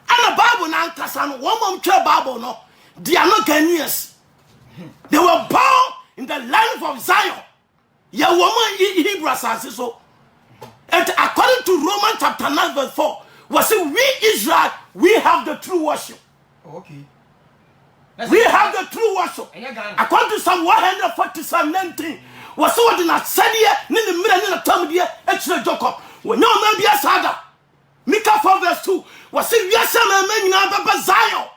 And a Bible now, Cassan, one mom tell Bible no. They are not Ghanaians. They were born in the land of Zion. Your woman Hebrews as so. And according to Romans chapter 9 verse 4, was it we Israel, we have the true worship. Okay. We have the true worship. According to Psalm 147:19, was what in a Sadia, Nina Mina Tomadia, extra Jacob. When no man be a sada. Mika 4 verse 2 was it yes, man, Baba Zion.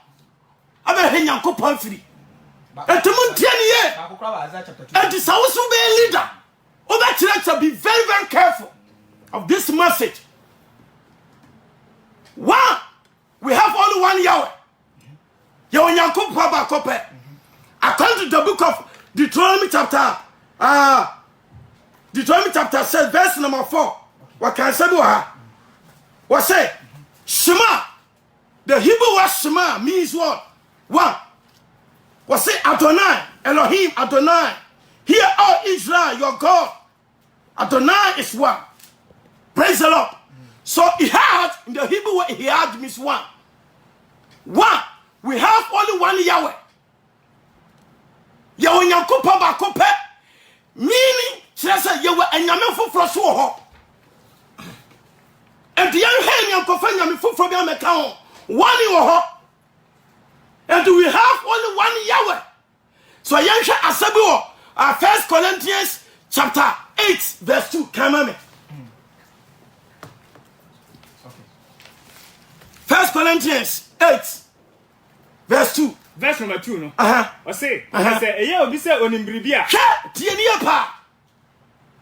Abe Henyanko Pomfrey. And to Montiani, and this house will be a leader. Oh, that church be very, very careful of this message. One, we have only one Yahweh. Ye onyankopon ba kope. According to the book of Deuteronomy chapter 6 verse number 4. What can say do ha? What say? Shema. The Hebrew word Shema means what? One. What say Adonai? Elohim Adonai. Hear, all Israel, your God. Adonai is one. Praise the Lord. So Ihad, in the Hebrew word Ihad means one. One. We have only one Yahweh. Yahweh Nyankopon ba kope. Meaning, say Yahweh enyame foforo so ho. And the young hen Nyankopon nyame foforo bi ameka ho. One in ho. And we have only one Yahweh. So Yansha Asabu, 1 Corinthians chapter 8 verse 2. Come on. 1 Corinthians 8 verse 2. Verse number 2 no. I say eya obi say onimbribia. Hwe tie ne pa.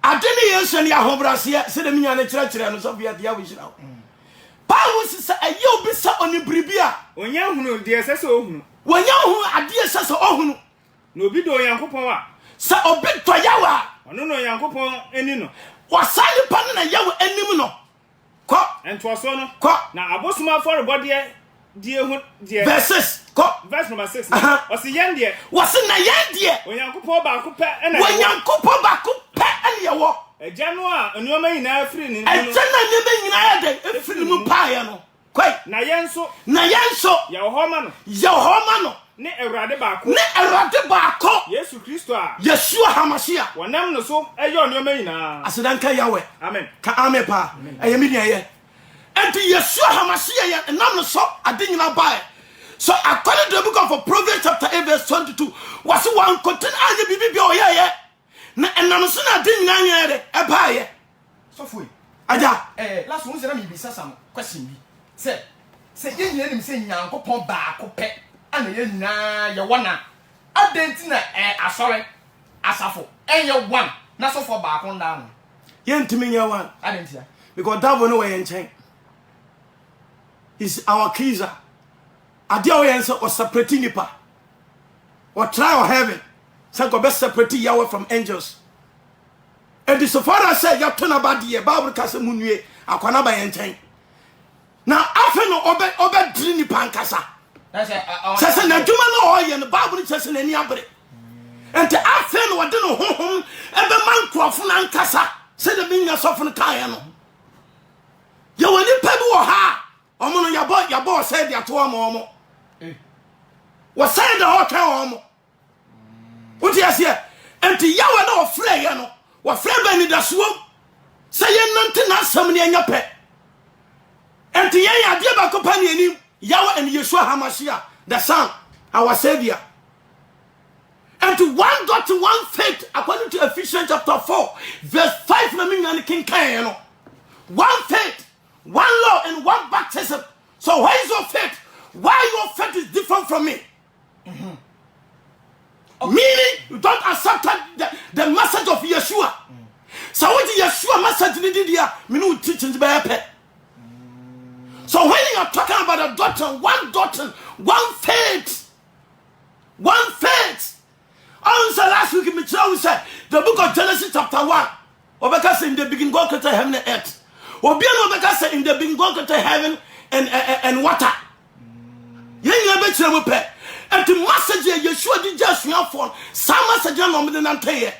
Adene Yesu ne ahobrase se de minya ne kire no so bia dia wo hira. Paul say eya obi say onimbribia. Onya hunu de sese ohunu. Wonya hunu ade sese ohunu. No obi do Yankopon a. Sa obi to yawa. Ono no Yankopon eni no. Wasali pa na yawo anim no. Ko Ento so no. Ko Na abosuma for body die hu die. Verses. Ko Verse number 6. O se yen die. Wase na yen die. Onyankopon ba ko pe ena. Onyankopon ba ko pe ene yewo. Eja no a onioma nyina afiri ni. Eja na nyema nyina ya de afiri mu pae no. Kwai. Na yenso. Ya homa no. Ne Ewurade ba ko. Yesu Kristo a. Yeshua Hamashia. Wonam no so eyo onioma nyina. Asedanka Yahweh. Amen. Ka amen pa. Eyemi ne ye. Enti Yeshua Hamashia ya nam no so ade nyina bae. So according to the book of Proverbs chapter 8 verse 22, was one content anye bibi o ye. Na enam so na ade nyina anye de e bae. So foi. Aja. Last one say na me bisa some question bi. Say ye nyina nim say Nyankopon ba ko pe. Ana ye nyina ye wona. Adenti na asore asafo. Enye one. Na so for ba ko nda no. Ye ntimi nye one. Adenti ya. Because that one we yen is our keezer. Adia we answer or separating nipa. Or try or heaven. Say go best separate Yahweh from angels. And the so far as say you turn about the Bible kase munue akwana ba yen. Now after no obe dri nipa nkasa. Say na dwuma no o ye no Bible say na ni abre. And the after no wode no honhom ebe man krofo na nkasa. Say the binya sofo no kan no. Ye woni pa bi wo ha. Omo no yabo say the ato omo. What say the whole time? What you say? And the Yahweh no free ya no. What free be ni da so. Say ye nante na asam ni anya pe. And the ye ade ba ko pa ni anim. Yahweh and Yeshua HaMashiach, the Son, our Savior. And to one God to one faith, according to Ephesians chapter 4, verse 5, na mi na king kan no. One faith, one law, and one baptism. So why is your faith? Why your faith is different from me? Okay. Meaning you don't accept the message of Yeshua. So what is Yeshua message did here? Me no teaching be happy. So when you are talking about a doctrine, one faith. Also last week we said the book of Genesis chapter 1. Obeka say in the beginning God created heaven and earth. Obeka say in the beginning God created heaven and water. And the message Yeshua did just your phone. Some message no me nan teye.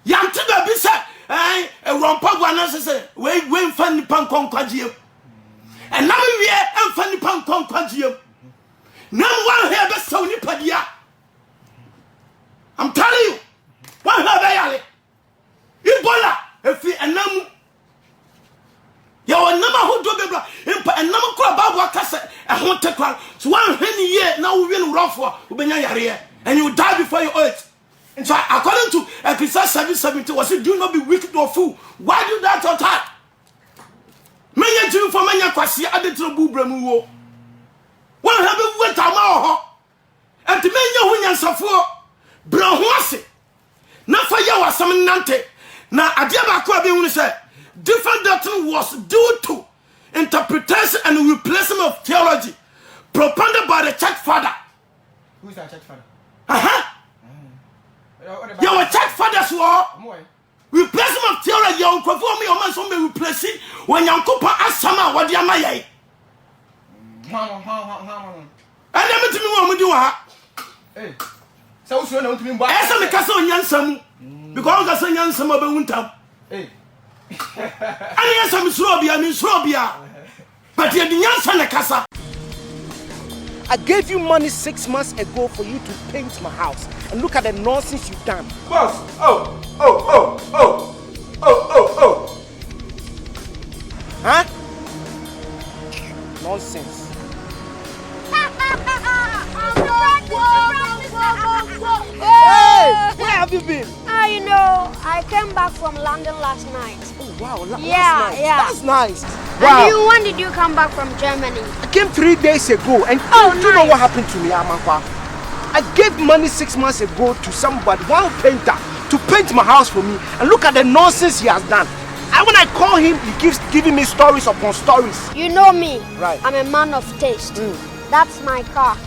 Yam tiba bi say e rompa gwana say we mfa nipa nkonkwagie. And now we mfa nipa nkonkwagie. Nam one here be so nipa dia. I'm telling you. One here be yale. Ebola efi enam ya wonama ho do bebra empa enam kura babu akase ehon tekwa so one heni ye na wo wi no rofo ubenya yare and you die before your age. And so according to Ecclesiastes 7:17 was it do not be wicked or fool. Why do that all time? Menya jiru for menya kwase adetro bubramu wo one have wait ama ho and menya hu nyansafo bra ho ase na fa ya wasam nante na adia ba ko abi hu say different doctrine was due to interpretation and replacement of theology. propounded by the church father. Who is that church father? Your church fathers were replacement of theory. Your perform your man some replace it when you couple asama what you may. And let me tell you what we do. Hey, so soon I want to be back. As a castle Yansam, because I say Yansam of a winter. Hey, and yes, I'm Srobia, but you're the Yansan Casa. I gave you money 6 months ago for you to paint my house. And look at the nonsense you've done. boss. Oh. Huh? Nonsense. Hey! Where have you been? You know, I came back from London last night. Oh, wow. Last night. Yeah. That's nice. And you, when did you come back from Germany? I came 3 days ago. And do you know what happened to me, Amankwa? I gave money 6 months ago to somebody, one painter, to paint my house for me. And look at the nonsense he has done. And when I call him, he keeps giving me stories upon stories. You know me. Right. I'm a man of taste. That's my car.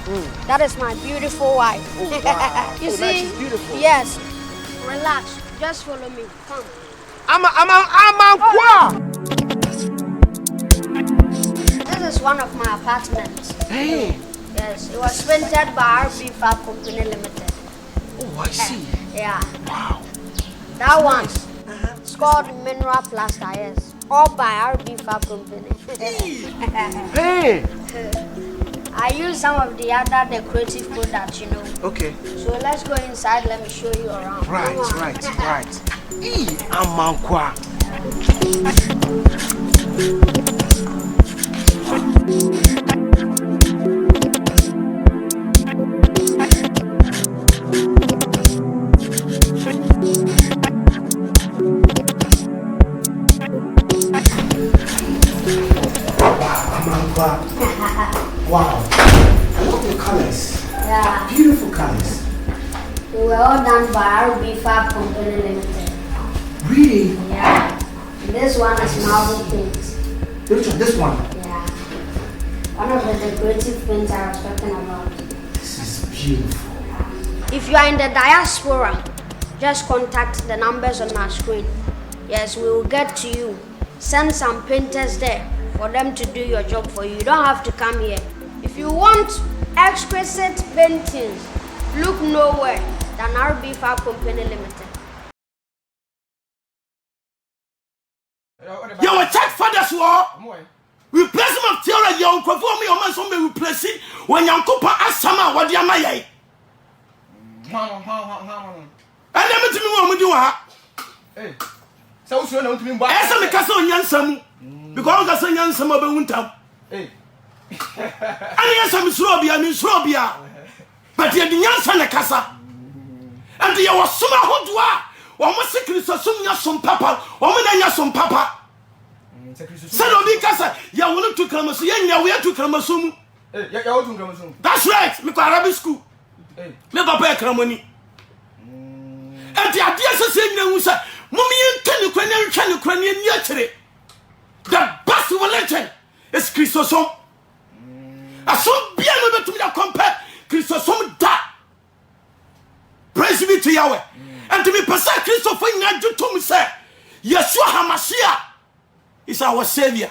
That is my beautiful wife. Oh, wow. You see? That is beautiful. Yes. Relax. Just follow me. Come. Amankwa! This is one of my apartments. Hey. Yes, it was painted by RB Fab Company Limited. Oh, I see. Yeah. Wow. That one. It's called Mineral Plaster, yes. All by RB Fab Company. Hey. I use some of the other decorative products, you know. Okay. So let's go inside. Let me show you around. Right. Amankwa. Wow. I love the colors. Yeah. Beautiful colors. They were all done by RB Fab Company Limited. Really? Yeah. This one is marble paint. Which one? This one? Yeah. One of the decorative paints I was talking about. This is beautiful. If you are in the diaspora, just contact the numbers on our screen. Yes, we will get to you. Send some painters there for them to do your job for you. You don't have to come here. If you want exquisite paintings, look nowhere than RB Fab Company Limited. Your church fathers were replacement of theory. Your perform your man some replace it when you couple asama what you may. And let me tell you what we do. Hey, so soon I want to be back. As a castle Yansam, because I say Yansam of a winter. Hey, And yes, I'm Srobia, but you're the Yansan Casa. And you was some who do or must secret some papa, or when some papa. Said Obi Casa, you want to come as young, we have to come as soon. That's right, look at Arabic school. Never pay money. And the idea is saying, Mummy, can Ukrainian nature. The best religion is Christosome. As some be able to compare Christosome that. Praise be to Yahweh. And to be Pastor Christopher, you told me, sir, Yeshua HaMashiach is our Savior.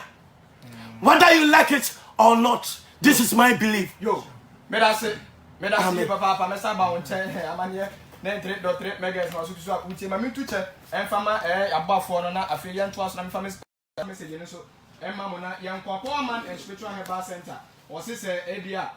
Whether you like it or not, this is my belief. Yo, may I say, Papa, I'm a Saba on 10, I'm here. Then 3.3 megas was to swap with my teacher and farmer above for an affiliate to us and family message. So, and Mamma, young poor man and spiritual health center. Or sister Abia.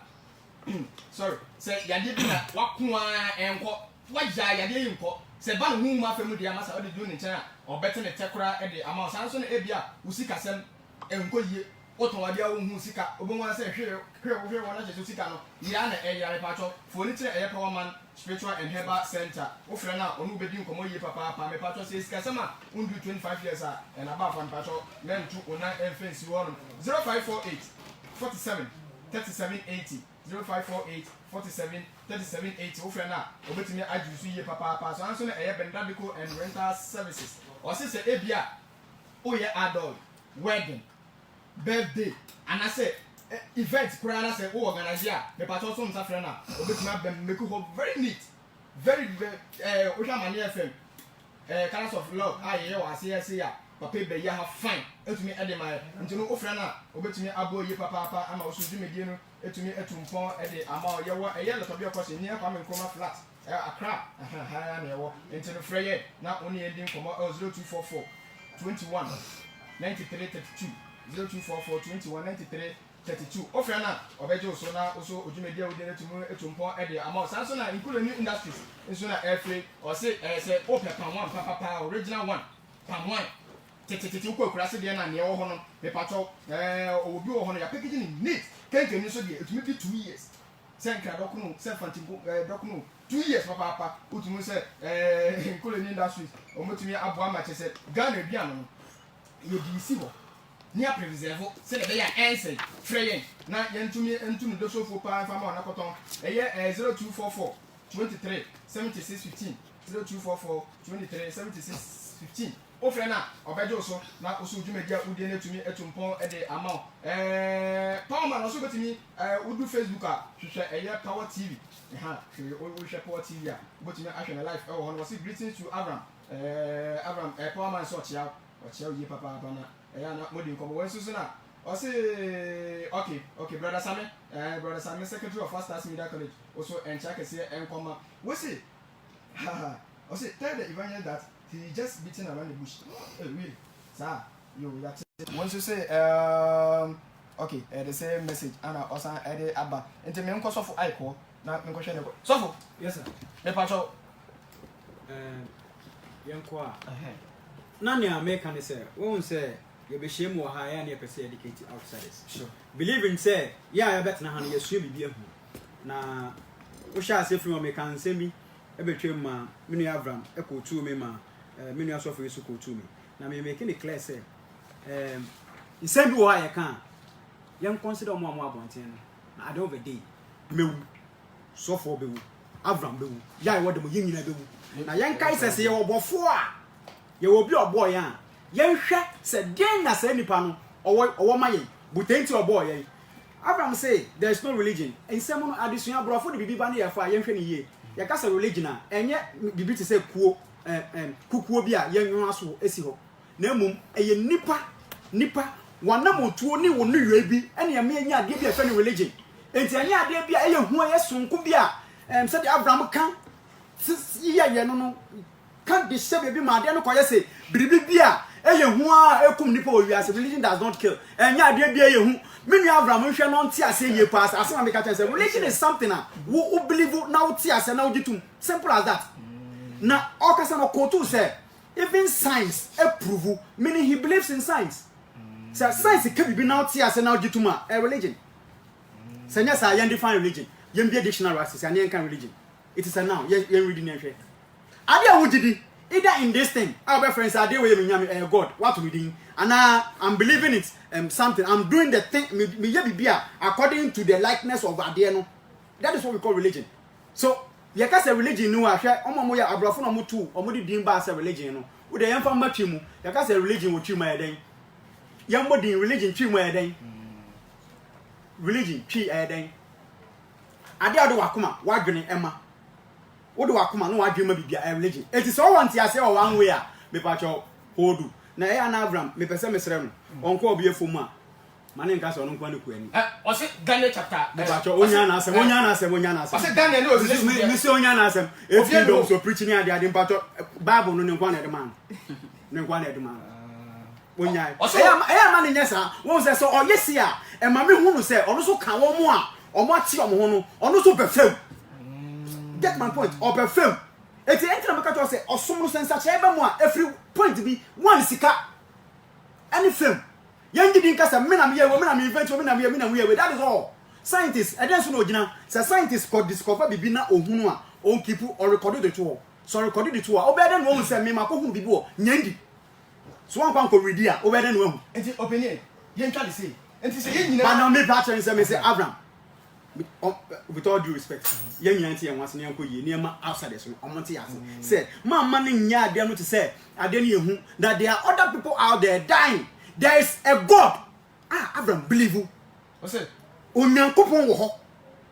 Sorry, say Yadina, Wakua and what Yadin call. Say Ban whom my family must already do in China or better than Tekra and the amount Samson Abia, Usika Sem and Goye. Otowadia Musika, Obama say here, one of the Susicano, Yana Aya Pacho, Furniture Air Power Man, Spiritual and Herbal Center, Ofrana, Onubedi, Komoye Papa, my patron says Casama, Undu 25 years and above and patro, men 209 and fancy 0548 47 37 80 0548 47 37 80 Ofrana, Obetime Aju Papa, so answer Air Bendabico and rental services. Or sister Abia, oh yeah, adult, wedding. Birthday and I say event kurana say wo organize ya me pato so msa frɛ na obetuma bem make ho very neat very o sha mani FM colors of love aye wa ase ya papa be ya ha fine etumi ede ma nti no o frɛ na obetumi abo ye papa ama o so dwumedie no etumi etumpon ede ama ye wo eye lot of your question ni akwa me nkoma flat Accra ha na ye wo nti no frɛ ye na oni ending komo 0244 21 93 32 0244 21 93 32 ofrana obeje so na so ojumedia wo de tumu etumpon e de ama so so na include new industries so na airframe or say say open pan one papa original one pan one tete ko kura se de na ne wo ho no me pacho obi wo ho no ya packaging neat kenken so de etumi bi 2 years senkra dokuno se fantingo dokuno 2 years papa utumu se include new industries o motumi abo ama che se Ghana bia no ye di si bo ni a preserve se le be ya answer free na yentumi do so fo pa fama na koton eye 0244 23 76 15 0244 23 76 15 o frɛ na obejo so na oso dwumedia udie na tumi etumpon e de ama power man oso betumi udu Facebook a hwehwɛ eye Power TV ha o hwehwɛ Power TV a betumi ahwɛ na live e wo no was greetings to Abraham Power man so chia ye papa na na modin komo wen susu na o say okay brother Sami secretary of First Stars Media College also encha kese enkoma we say o say tell the evangelist that he just beating around the bush really sir you that once you say okay the same message and also ede aba enti me nko sofo aiko na me nko hwe ne ko sofo yes sir me pacho yanko a na ne America ne say won say you be shame wo ha ya na pese educate outsiders sure believe in say ya bet na ha na yesu bibia hu na wo sha se free America nsemi e betwe ma menu Abraham e ko tu me ma menu asofo yesu ko tu me na me make it clear say nsem bi wo ha ya kan yan consider mo abonten na at the end of the day mewu sofo bewu Abraham bewu ya e wo de mo yanyina bewu na yan kai se ye wo bofo a ye wo bi obo yan yen hwe se den na se nipa no owo maye butenti obo yan Abraham say there is no religion ensem no adesua brofo de bibi ba na ye fa yen hwe ne ye ye ka se religion a enye bibi te se kuo kukuo bi a yen nwa aso esi ho na mum eye nipa wana motuo ni wo no ywe bi ene ye me nya ade bi a fa ne religion enti anya ade bi a eye hu ye sonko bi a se de Abraham kan ye no kan de se bebi ma ade no koye se biribi bia eye hu a ekum nipa owiase religion does not kill enya ade bia eye hu menu Abraham hwe no nti ase ye pass ase na me ka say religion is something a wo believe na wo ti ase na wo gitum simple as that na okasa no kotu say even science approve meaning he believes in science so science can be na wo ti ase na wo gitum a religion senya sa yan define religion yen bia dictionary access yan kan religion it is a noun yen reading en hwe ade a wugidi either in this thing our friends ade we me God what we doing and I'm believing it something I'm doing the thing me ye bibia according to the likeness of ade no that is what we call religion so ye ka say religion no ahwe omo ya abrofo no mo tu omo di din ba say religion no wo de yemfa matwi mu ye ka say religion wo twi ma eden yem mo din religion twi ma eden religion twi eden ade ado wakoma wadwene ema wodo wakoma no wadwema bibia religion it is all want ase o one way a me pacho hodu na e ana Abraham me pese mesre no onko obi efomu a mane nka so no nko aneku ani o se Daniel chapter me pacho onya na asem o se Daniel no me se onya na asem e fi do so preaching ade pacho Bible no ne nko na de man ne nko na de man onya e ma ne nyesa won se so oyesi a e ma me hunu se ono so ka wo mu a omo ati omo ho no ono so befem get my point or perfume eti enter make to say osomro sensa chebe mu a every point bi one sika any film yen gidi nka say me na me event me na we that is all scientists e den so no gina say scientists could discover bibi na ohunu a on keep or record the tour so record the tour obeden no say me makohunu bibi o nyandi so one kan ko read a obeden no hu enti opinion yen try to say enti say yen nyina but now me pattern say me say Abraham with all due respect yen nyanti en wase ne yanko ye niema outside so omonte yase say man nya ade no to say ade ne yehu that there are other people out there dying there is a God Abraham believe o say onyankopon wo ho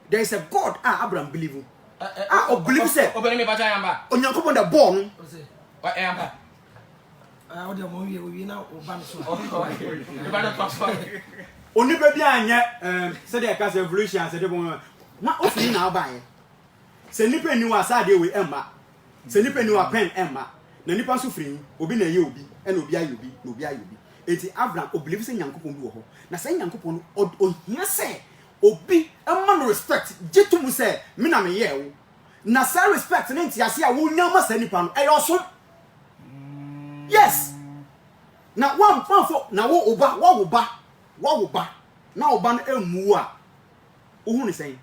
there is a God Abraham believe believe say obere me bacha yamba onyankopon da ball no yamba o de mo wi na o ba so e ba na pass onipa bi anya say the case evolution say de bon na o fi na ba ye say nipa ni wa sa de we emma say nipa ni wa pen emma na nipa so firi obi na ye obi e na obi aye obi na obi aye obi eti Abraham o believe say nyankopon bi wo ho na say nyankopon o hia say obi emma no respect jetum say me na me ye wo na say respect na ntiase a wo nyama say nipa no e yo so yes na one for na wo oba na oba no emu a ohu ni say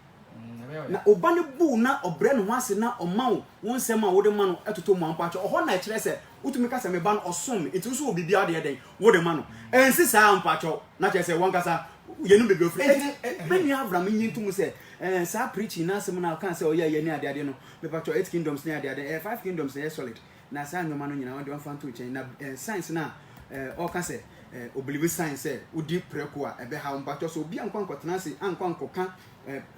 na oba ne bu na obre no ase na omawo won sem a wo de ma no etoto mu ampa cho oho na kire se utumi ka se me ba no osom enti so obi bia de den wo de ma no ensi sa ampa cho na kire se won kasa ye no bebi ofre beni Abraham nyintum se sa preaching na sem na kan se oya ye ni ade no me pa cho 8 kingdoms ni ade 5 kingdoms na solid na sa nyoma no nyina won de won fan to chen na science na o kan se obelieve science udi preko a ebe ha mpa cho so obi ankwa nkotena se ankwa nkoka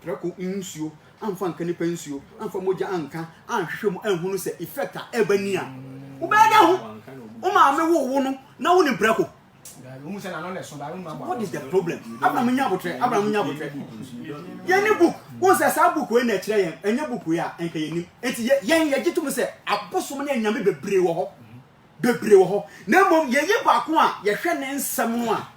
preko nsuo amfa nka nipa nsuo amfa moja anka anhwehwe mu anhunu se effect a ebani a wo be ga ho o ma me wo no na wo ni preko what is the problem Abraham nyabotre yeni book won se sa book we na kire yen enya book ya enka yenim enti yen ye gitum se abosom na nyame bebre wo ho na mom ye baako a ye hwe ne nsam no a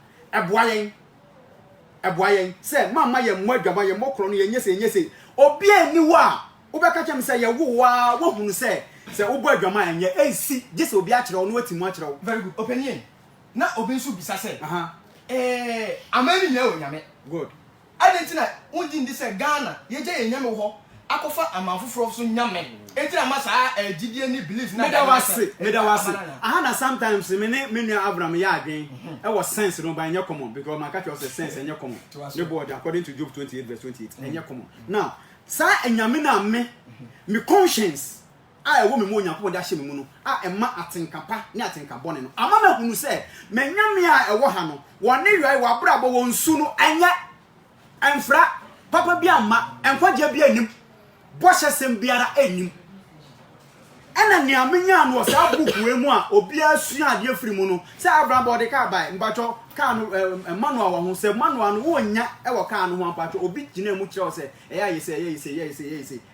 eboa yen se mama ye mo adwama ye mokro no ye nyese obi ani wo a wo be ka chem se ye wo wa wo hunu se wo bo adwama enye ensi gese obi a kire wo no atimu a kire wo very good opinion na obi nso bisa se amani na o nyame good adentina undi ndi se Ghana ye je ye nyame wo akofa amanfoforo so nyame entina masa gidie ni belief na me da wase na sometimes me ne Abraham ya adwen e was sense no ba enye common because my catch was sense enye common the board according to Job 28 verse 28 enye common now sa enyame na me conscience wo me mo nyankopon da hye me mu no ema atenkapa ne atenkabone no ama ma hunu se menyame a ewo ha no wone yoi wa brabo wo nsu no enye enfra papa bi amma enkwaje bi anim bohesem biara anim ena ne amenya no sa buku emu a obi asu ade afiri mu no se Abraham body ka bai mbacho ka no manual wa ho se manual no wonya e wo ka no ho ampacho obi gina mu kire se eya yese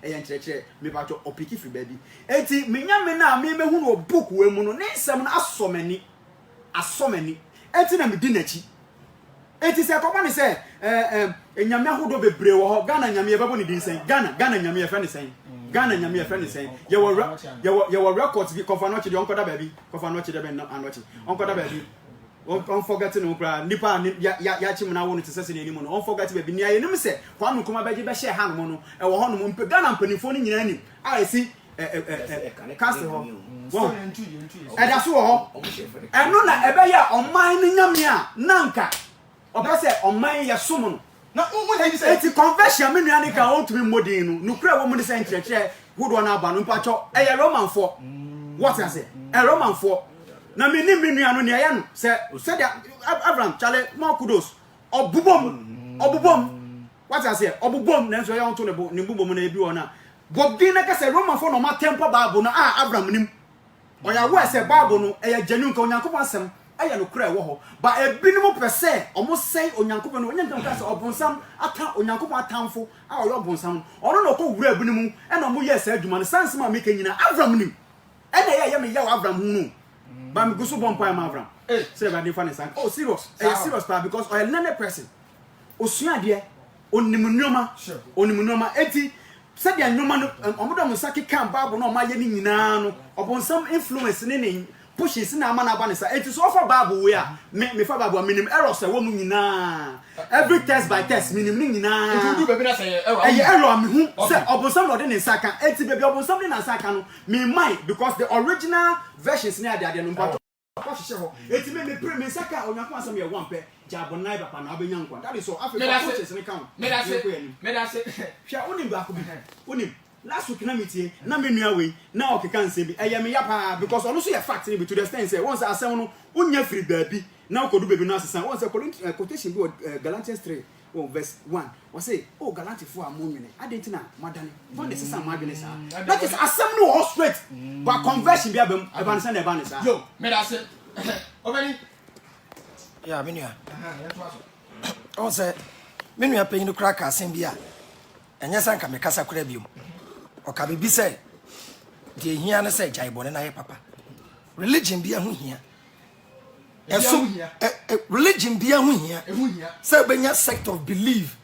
eya nkyerekere me bacho opiki free baby enti menya me na me mehu no buku emu no ne nsem no asomani enti na me di nachi enti se ko bani se enyame ahodo bebre wo ho Ghana nyame ye babo ni din sen Ghana nyame ye fa ni sen Ghana nyame ye fa ni sen ye wo records bi kofa no chi de onkoda baby kofa no chi de ben anochi onkoda baby on forget no kra nipa ya chi mna wonu tesese ni animu no on forget baby ni ayenim se kwa no kuma beje be share ha no no e wo ho no mpe Ghana mpanifo ni nyina anim a esi cast ho wo da so ho eno na ebe ya oman ni nyame a nanka obese oman ya somo no na unyi say eti conversion me nuane ka on to be modern no nukura wo mu ni say nkyerekere wodo na aba no mpacho eye Roman for what I say a Roman for na me ni me nuane no ya no say Abraham chale more kudos obubom what I say obubom na so ya on to ne bubom na ebi wona bobi na ka say Roman for no ma tempo Bible no Abraham nim oya wo say Bible no eye genuine ka onyankopon asem aya no kura wo ho ba ebinim pese omo sei onyankopon no onyankopon ka se obonsam ata onyankopon atamfo a oyo obonsam ono no ko wura ebinim e na mo yes adwuma no sans ma make nyina Abraham nim e na ye me ya Abraham hu no ba me gusu bompa ya Abraham say ba dey fan san oh serious serious pa because oil nane person osua de onimunoma eti se de anoma no omodo mo sake kan Bible no ma ye ni nyina no obonsam influence ne pushes na ama na aba ne sa enti so for Bible we a me for Bible minim errors e wo mu nyina every test by test minim ni nyina enti du be bi na say error me hu say obonsam no de ne saka enti be obonsam de na saka no me mind because the original versions ni ade no mpato hye ho enti me pray me saka onyankwa asem ye wampe jabonai papa na abenya nkwa that is so Africa pushes ni count me da say hwa onim ba ko bi onim last week na meeting na me nua we na okeka nse bi eye me ya pa because ono so ye fact ni bi to the extent say once asem no unya free baabi now ko do baby no asesa won say quotation bi Galatians 3 verse 1 we say oh Galatians are monwene adentina madane won the sesa madane sa that is assembly all straight but conversion bi abam e ban say na e ban sa yo me da say obani ya menua on say menua panyin no kra ka asem bi a enya sanka me kasa kra biom o ka bibi say de hia na say jai bone na ye papa religion bi ahu hia religion bi ahu hia say benya sect of belief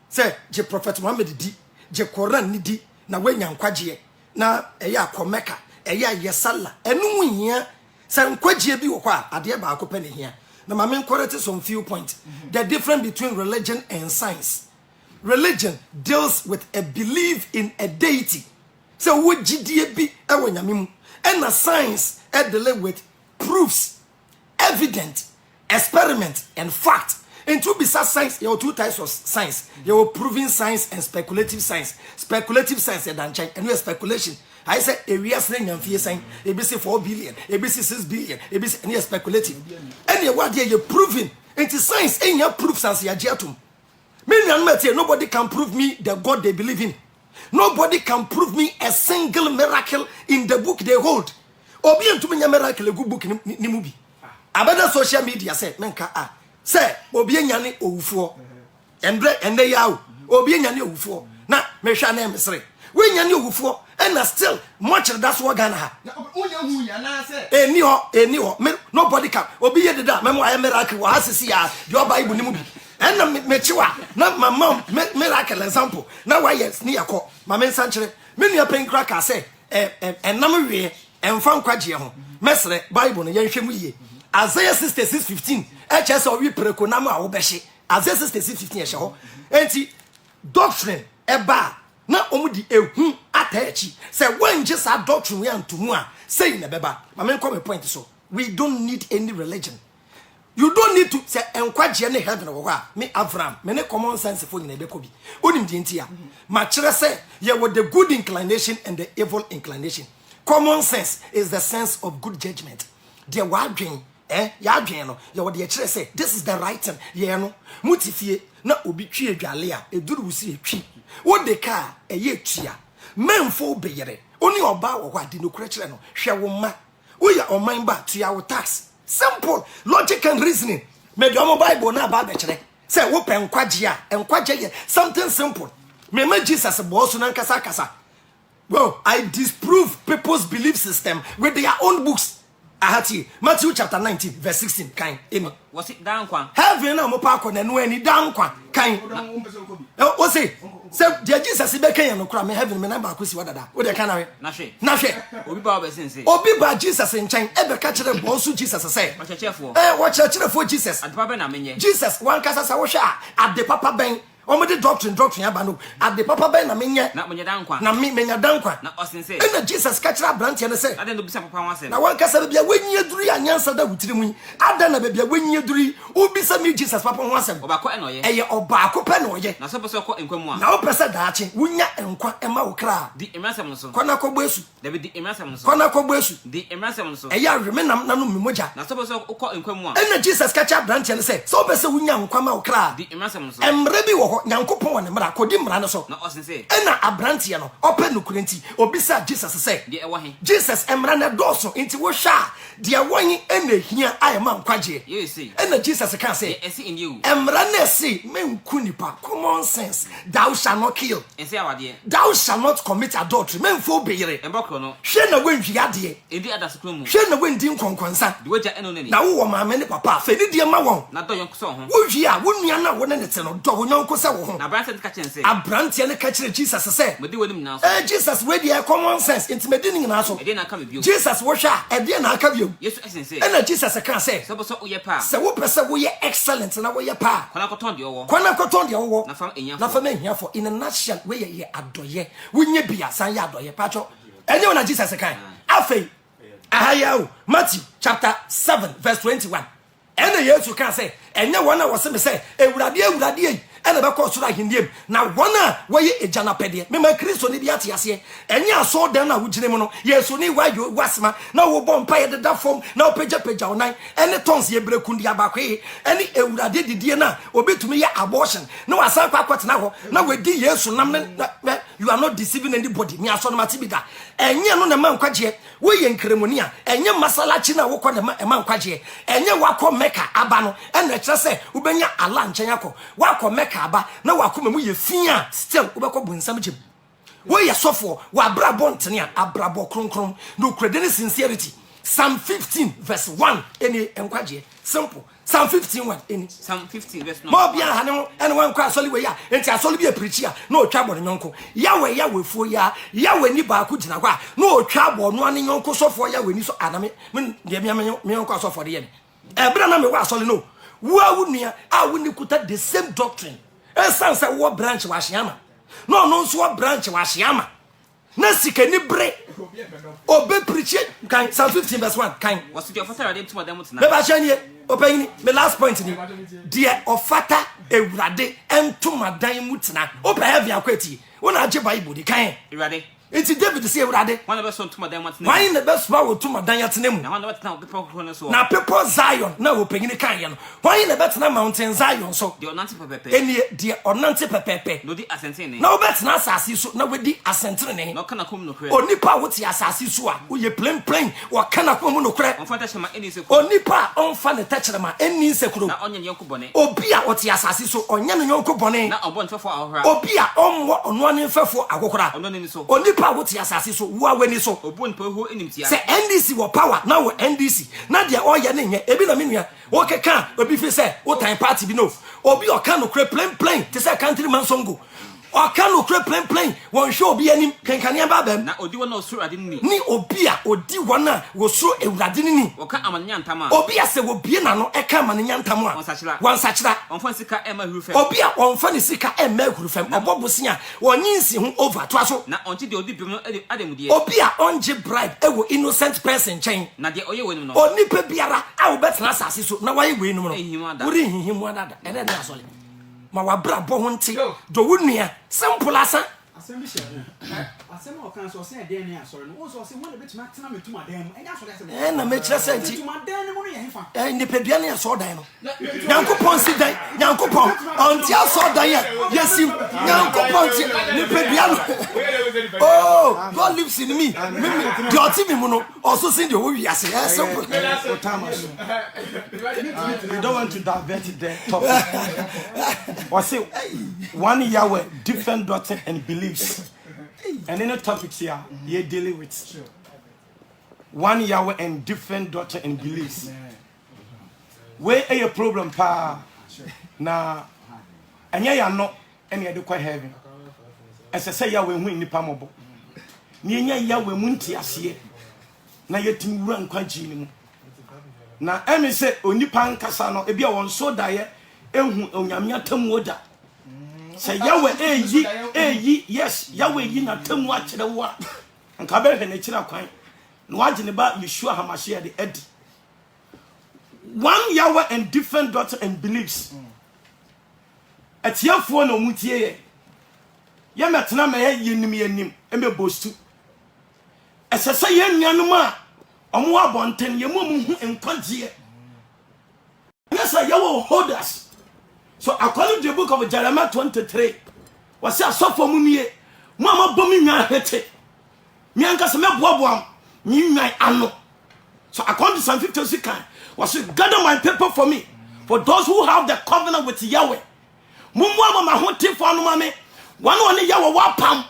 say je prophet Muhammad di je Quran ni di na wanya nkwaje na eya akomeka eya yesalla enu hia say nkwaje bi wo kwa ade ba akopɛ ne hia na ma men correct some few points the difference between religion and science. Religion deals with a belief in a deity. So what GDA be and a science deal with proofs, evidence, experiment, and fact. And to be such science, there are two types of science. There are proving science and speculative science. Speculative science and we speculation. I say a real saying and fear saying ABC 4 billion, ABC 6 billion, ABC and speculative. And what you're proving into science and your proofs as your jetum. Nobody can prove me the God they believe in. Nobody can prove me a single miracle in the book they hold. Obi entu me miracle a good book ni movie. Abada social media say menka say obi enyane owufuo. Endre yawo. Obi enyane owufuo. Na me hwa na mesre. We nyane owufuo and still much that's what Ghana ha. Eni ho nobody can. Obi ye deda memo ay miracle wa asisi ya the Bible ni movie. And me chiwa na my mom miracle example na why yes ni yakọ ma me nsanchere me nua penkra ka say enam wie emfa nkwaje ho mesre Bible no yenhwe mu yie Isaiah 66:15 HS o wi preko na ma wo behye Isaiah 66:15 ehye ho enti doctrine eba na omudi ehu atachi say when just a doctrine we antumu a say na beba ma me come point so we don't need any religion. You don't need to say enkwaje ne heaven wo ha me Abraham me ne common sense for nyina bekobi onim de ntia ma kire say ye with the good inclination and the evil inclination. Common sense is the sense of good judgment. There wadwen ya adwen no ye wo de kire say this is the right thing ye no mutifie na obi twi adwale a eduru wusi etwi wo de ka eye tua memfo beyere oni oba wo ha de no kure kire no hwe wo ma wo ya oman ba tua wo tax. Simple logic and reasoning. Me do Bible na ba be kire. Say wo pe nkwaje a nkwaje ye something simple. Me Jesus boss na nkasa kasa. Well, I disprove people's belief system with their own books. Ahati Matthew chapter 19 verse 16 kan emi. Was it down kwan? Heaven na mo pa ko na no ani down kwan kan. O say the Jesus be kan no kra me heaven me na ba ko si wadada. O de kan na hwe. Obi ba be sense. Obi ba Jesus nchen e be ka kire bonsu Jesus say. Wa chechefo. Wa chechefo Jesus. Ade papa na menye. Jesus wan kasa sa wo hwe a ade papa ben. Omede doctrine aba no ade papa ben na menye na menye dan kwa na menya dan kwa na osense na Jesus ka kira branch ne say ade no bisa papa wan say na wan kasa bia wenye duri anyansa da wutiri mu ada na bia wenye duri obisa mi Jesus papa ho asem obako e no ye eye obako pe no ye na so pese ko enkwam a na opese daache wunya enkwa ema wo kra di emasem no so kwana kogbo esu da bi di emasem no so kwana kogbo esu di emasem no so eye ahweme nam na no memoja na so pese ko enkwam a na Jesus ka kira branch ne say so opese wunya nkwa ma wo kra di emasem no so emre bi wo ho nyankopon won mra kodi mra no so na osense na abrantie no open no kurenti obisa Jesus say di ewo he Jesus emra na doso nti wo hwa de won ena hia ayema nkwaje yes na Jesus can say esi in you emra na si menku nipa common sense thou shall not kill esi awade thou shall not commit adultery menfo beyere embokro no hwe na wenhwi ade edi adasokro mu hwe na wendi nkonkonsa de waja eno ne na wo maame ne papa fe ni de ma won na do yonko so ho wo hwi a wo nua na wo ne te no do wo yonko se wo ho na branch ka chense abrantie ne ka kire Jesus say medi wonim na so Jesus we dey common sense intimate ning na so edi na ka bio Jesus wo hwa edi na aka bio yesu esense na Jesus can say so so uye pa se wo pese wo ye excellent na wo ye pa kwana koton de owo na fam ehia for in a nutshell we ye adoye wonye bia san ye adoye pacho enye na Jesus kan afei ahaya Matthew chapter 7 verse 21 ene Yesu kan say enye wona wo se me say ewurade ene be ko soro ahindiem na wona waye ejana pede me ma Kristo ni bi ate ase enya so den na wugire mu no yeso ni wayo wasema na wo bom pa ye da fom na opagya onan ene tons ye brekundi abakwe ene ewurade didie na obetumi ye abortion na wasan kwa kwatena ho na wedi yesu nam you are not deceiving anybody me aso no matibida enye no na ma nkwagye wo ye nkremoni a enye masalachi na wo kɔ na ma nkwagye enye wakɔ meka aba no ene kyerɛ sɛ ubenya ala nkyɛn akɔ wakɔ meka aba na wakɔ mu ye fia still ubekɔ bunsam gyem wo ye sɔfo wa brabo ntene a abrabo kronkron no credit sincerity Psalm 15 verse 1 any enkwagye simple Psalm 15 1 any Psalm 15 verse 1 mo bia hane ene wan kwa asoli we ya enti asoli bi preach ya na otwa bo nyonko yawe fuo ya yawe ni ba ku gina kwa na otwa bo no ane nyonko sofo yawe ni so aname me de me nyonko sofo de ye ebra na me wa asoli no wo awu nua a wo ni kuta the same doctrine sense wo branch wa hyeama no nso wo branch wa hyeama na sika ni bre obe preach kan Psalm 15 verse 1 kan was the offer dem to them tonight me ba chanye openi me last point ni dia ofata ewurade entomadan mutena opa heavy akwati wona age bible di kan ewurade enti David say ewurade one be so ntomadan mutena why in the best power tomadan yatena mu na one be tena people no so na people Zion na openi kan ye no why in the betena mountain Zion so the onante pepepe eni dia onante pepepe no di asentene na obetena asase so na wedi asentene no kana kom no kre onipa woti asase so a wo ye plain wo kana kom no kre on fata shema eni se onipa onfa ne tachrema eni nsekuro na onye nyonko bone obi a woti asase so onye no nyonko bone na obon fefo ahohra obi a onwo ono ane fefo agokora ono ni so onipa woti asase so wo aweni so obon pa ho enimtia se NDC wo power na wo NDC na de oye ne nye ebi na menua wo keka obi fi se wo time party bi no obi o ka no kre plain te se country man songo o ka no kre plain won hwe obi anim kenkane ba bam na odi wona osuru ade ni ni obi a odi wona wo so ewurade ni o ka amanya ntama obi a se wo bie na no e ka amanya ntama a wansachira onfa sika ema hurufem obi a onfa ne sika ema hurufem obobosi a wonyinsi ho over to aso na onti de odi bim no ademudie obi a onje bribe ewo innocent person chain na de oye wenum no onipa biara a wo betena asase so na waye wenum no wori hihimu adada ene na asole ma wa brabo ho nti do wunua simple asa asem bi hye asem o kan so se den ne asore no wo so se won be tuma tena metuma dan mu enya asore asem na me kire senti metuma dan ne mu no ye hefa nipa bia ne aso dan no yankopon si dan yankopon onti aso dan ya yesim yankopon ti nipa bia no oh God lives in me the ultimate mu no also sing the wo wi ase simple we don't want to divert the topic or say one Yahweh different doctrine and beliefs and any topics here you're dealing with one Yahweh and different doctrine and beliefs where a problem pa na anya ya no ene ye de kwa heaven ese say Yahweh hu nipa mobo ni enya Yahweh mu ntiase na yetim wura nkwa ji ni mu na emi se onipa nkasa no ebi a won so daye ehu onyamya tamu oda se Yahweh eyi yes Yahweh yi na tamu a kire wo a nka be hwe na kira kwan na wagene ba Yeshua Hamashiach de edi one Yahweh and different doctrine and beliefs atiafo na omutie ye metena me yenim eme bostu esese ye nuanom a omo abonten ye mu hu enkwagye yes Yahweh hold us. So according to the book of Jeremiah 23 wasi asofo mu nie mo amabomi nwa hete mi anka se meboaboam mi nwan ano. So according to Psalm 56 kan wasi gather my people for me for those who have the covenant with Yahweh mumu ama hote fo anu mame wan one Yahweh wa pam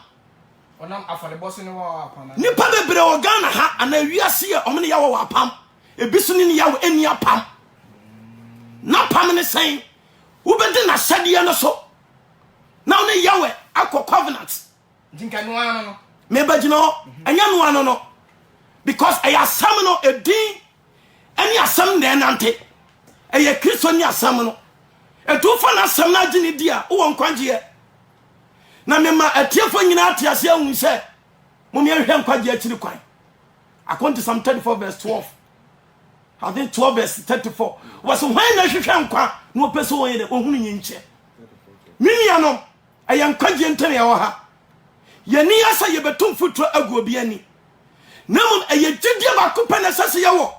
onam afale boss ni wa pam ni pa bebre o Ghana ha ana wiase ye omne Yahweh wa pam ebisu ni Yahweh eni apam na pam ne sen ubedi na shadia no so now ne Yahweh akọ covenant dinka no ano no me bagino anya no ano no because I asam no edin ani asam na nante eye Kristo ni asam no etu fa na asam na gini dia wo nkwagye na me ma atiefo nyina atiase ahun se mo me hwe nkwagye akiri kwan according to Psalm 34 verse 12 I think 12 verse 34 was when na hwehwe nkwa no pese wo yede ohunu nyinche Miniano, I am quadrant ya yɛni asa yɛbɛto mfuturo agu obi ani na mun ɛyɛ gyidie baako pɛ na sase yɛwɔ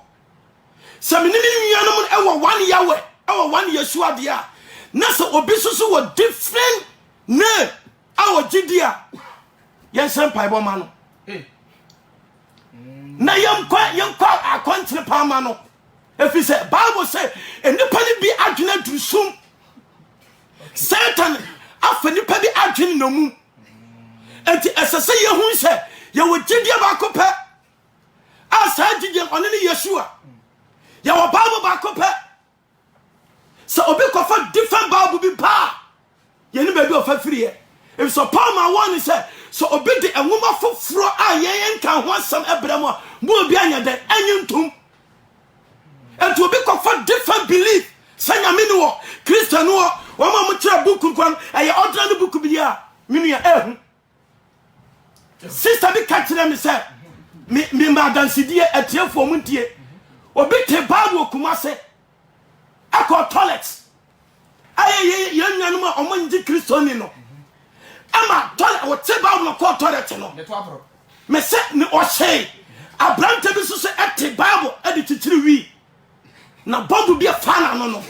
sɛ me ne nuanom ɛwɔ one yawe ɛwɔ one yeshua dia na sɛ obi soso wɔ different name awɔ gyidie a yɛnsɛn paibɔ ma no na yɛnkɔ akɔntere pa ma no efi sɛ Bible sɛ enipa ne bi adwene durusum Satan afa nipa bi adwene na mu enti esese yehun se ye wo gidie baako pe asa gidie one ne Yeshua ye wo Bible baako pe so obi kofa different Bible bi pa ye ne baby ofa firiye if so Paul ma one say so obi de enwoma foforo a ye nka ho asam ebram a mo obi anya den anyuntum enti obi kofa different belief sanya me no Christian no wo ma mo kira book kwan eye ordinary book bi a me nua ehu sister bi catch them say me ma dansidie atiefo muntie obi te Bible kumase akọ toilet aye ye nyanum a omo nji Kristoni no ama toilet o te Bible no kọ toilet no me se ni o say abrante bi so se ete Bible edi chichiri wi na bombu bi afana no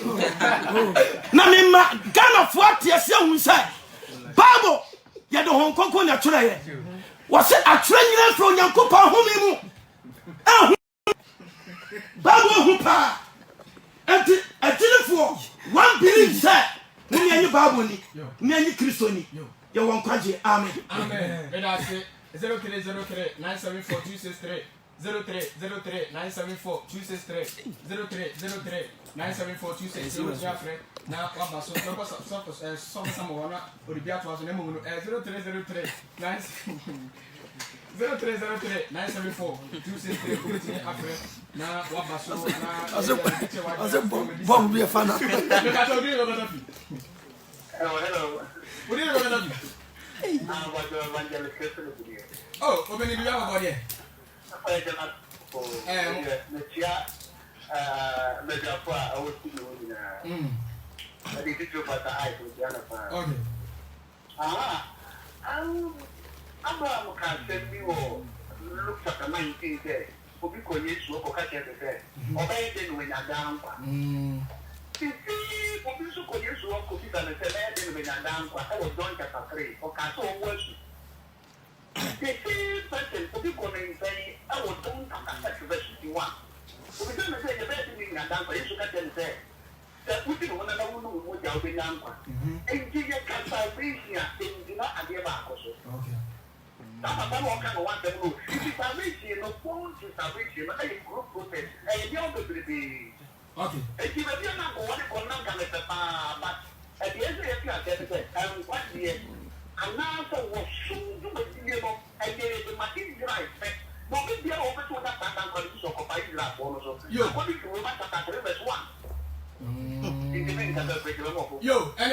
na me ma Ghana fo atiese hu say Bible ye de hon konko na twerɛ ye wase atwerɛ nyina fro Nyankopɔn home mu ehu Bible hu pa enti atilefo one believe say ni anyi Bible ni anyi Kristo ni ye won kwaje amen me da se 0303 974 263 0303 974 263 0303 974 263 na waba so some wana oribia to aso na mu no 0303 0303 974 263 kuti afre na waba so na ase bomb bi afana me ka to bi lo bata fi hello odi lo bata fi wa do evangelist Christian video oh obeni bi ya baba there metia mejapo a awo studio ni na ade tito pata ai ko jana pa okay Abraham can send me or look at the 19 there obi ko Yesu ko ka che se obey de no nya dan kwa obi so ko Yesu ko bi da ne se na de no nya dan kwa e wo John chapter 3 o ka so wo su the person obi ko ne say I was don chapter verse 51 obi do me say the best thing nya dan kwa Yesu ka che se uti no na wo no wo ja obi nya kwa enti ye ka salvation a enti na ade ba akoso okay Papa no can go one them no. If salvation no phone to salvation, I group process. I dey on to be. Okay. If you be na go one ko na can papa but at the end of the day what the and now so was soon do the no I dey the machine drive. No be there over to that and condition of buy la for so. Yo, what if you want to verse 1? Yo, and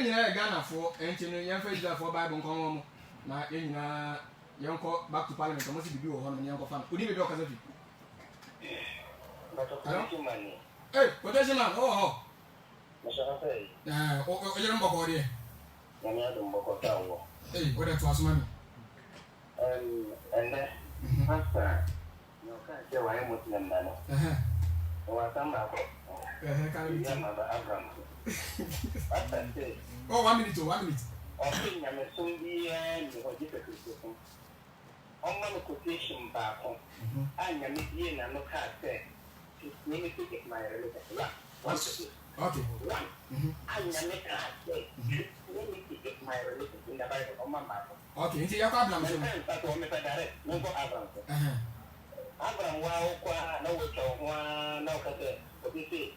you know Ghana for enti no yan fa Israel for Bible nko mo na enyina yanko back to parliament almost bibi wo hono yanko fan odi be do kaza fi eh quotation man oh masaka say o yero mboko odi na me ado mboko tawo eh o da to asuma mi and pastor no ka je wa e muslim na no o atamba ko ka ni ya ma Abraham pastor say oh 1 minute okay nyame so bi ni ho je Kristo Oma no quotation back on. I am meeting and no car say, let me take my religion. Okay. One. I am a car say, let me take my religion in the Bible of my Bible. Okay, it's your problem. That's what I direct. No go Abraham. Abraham, wow, no which one, no case. What you say?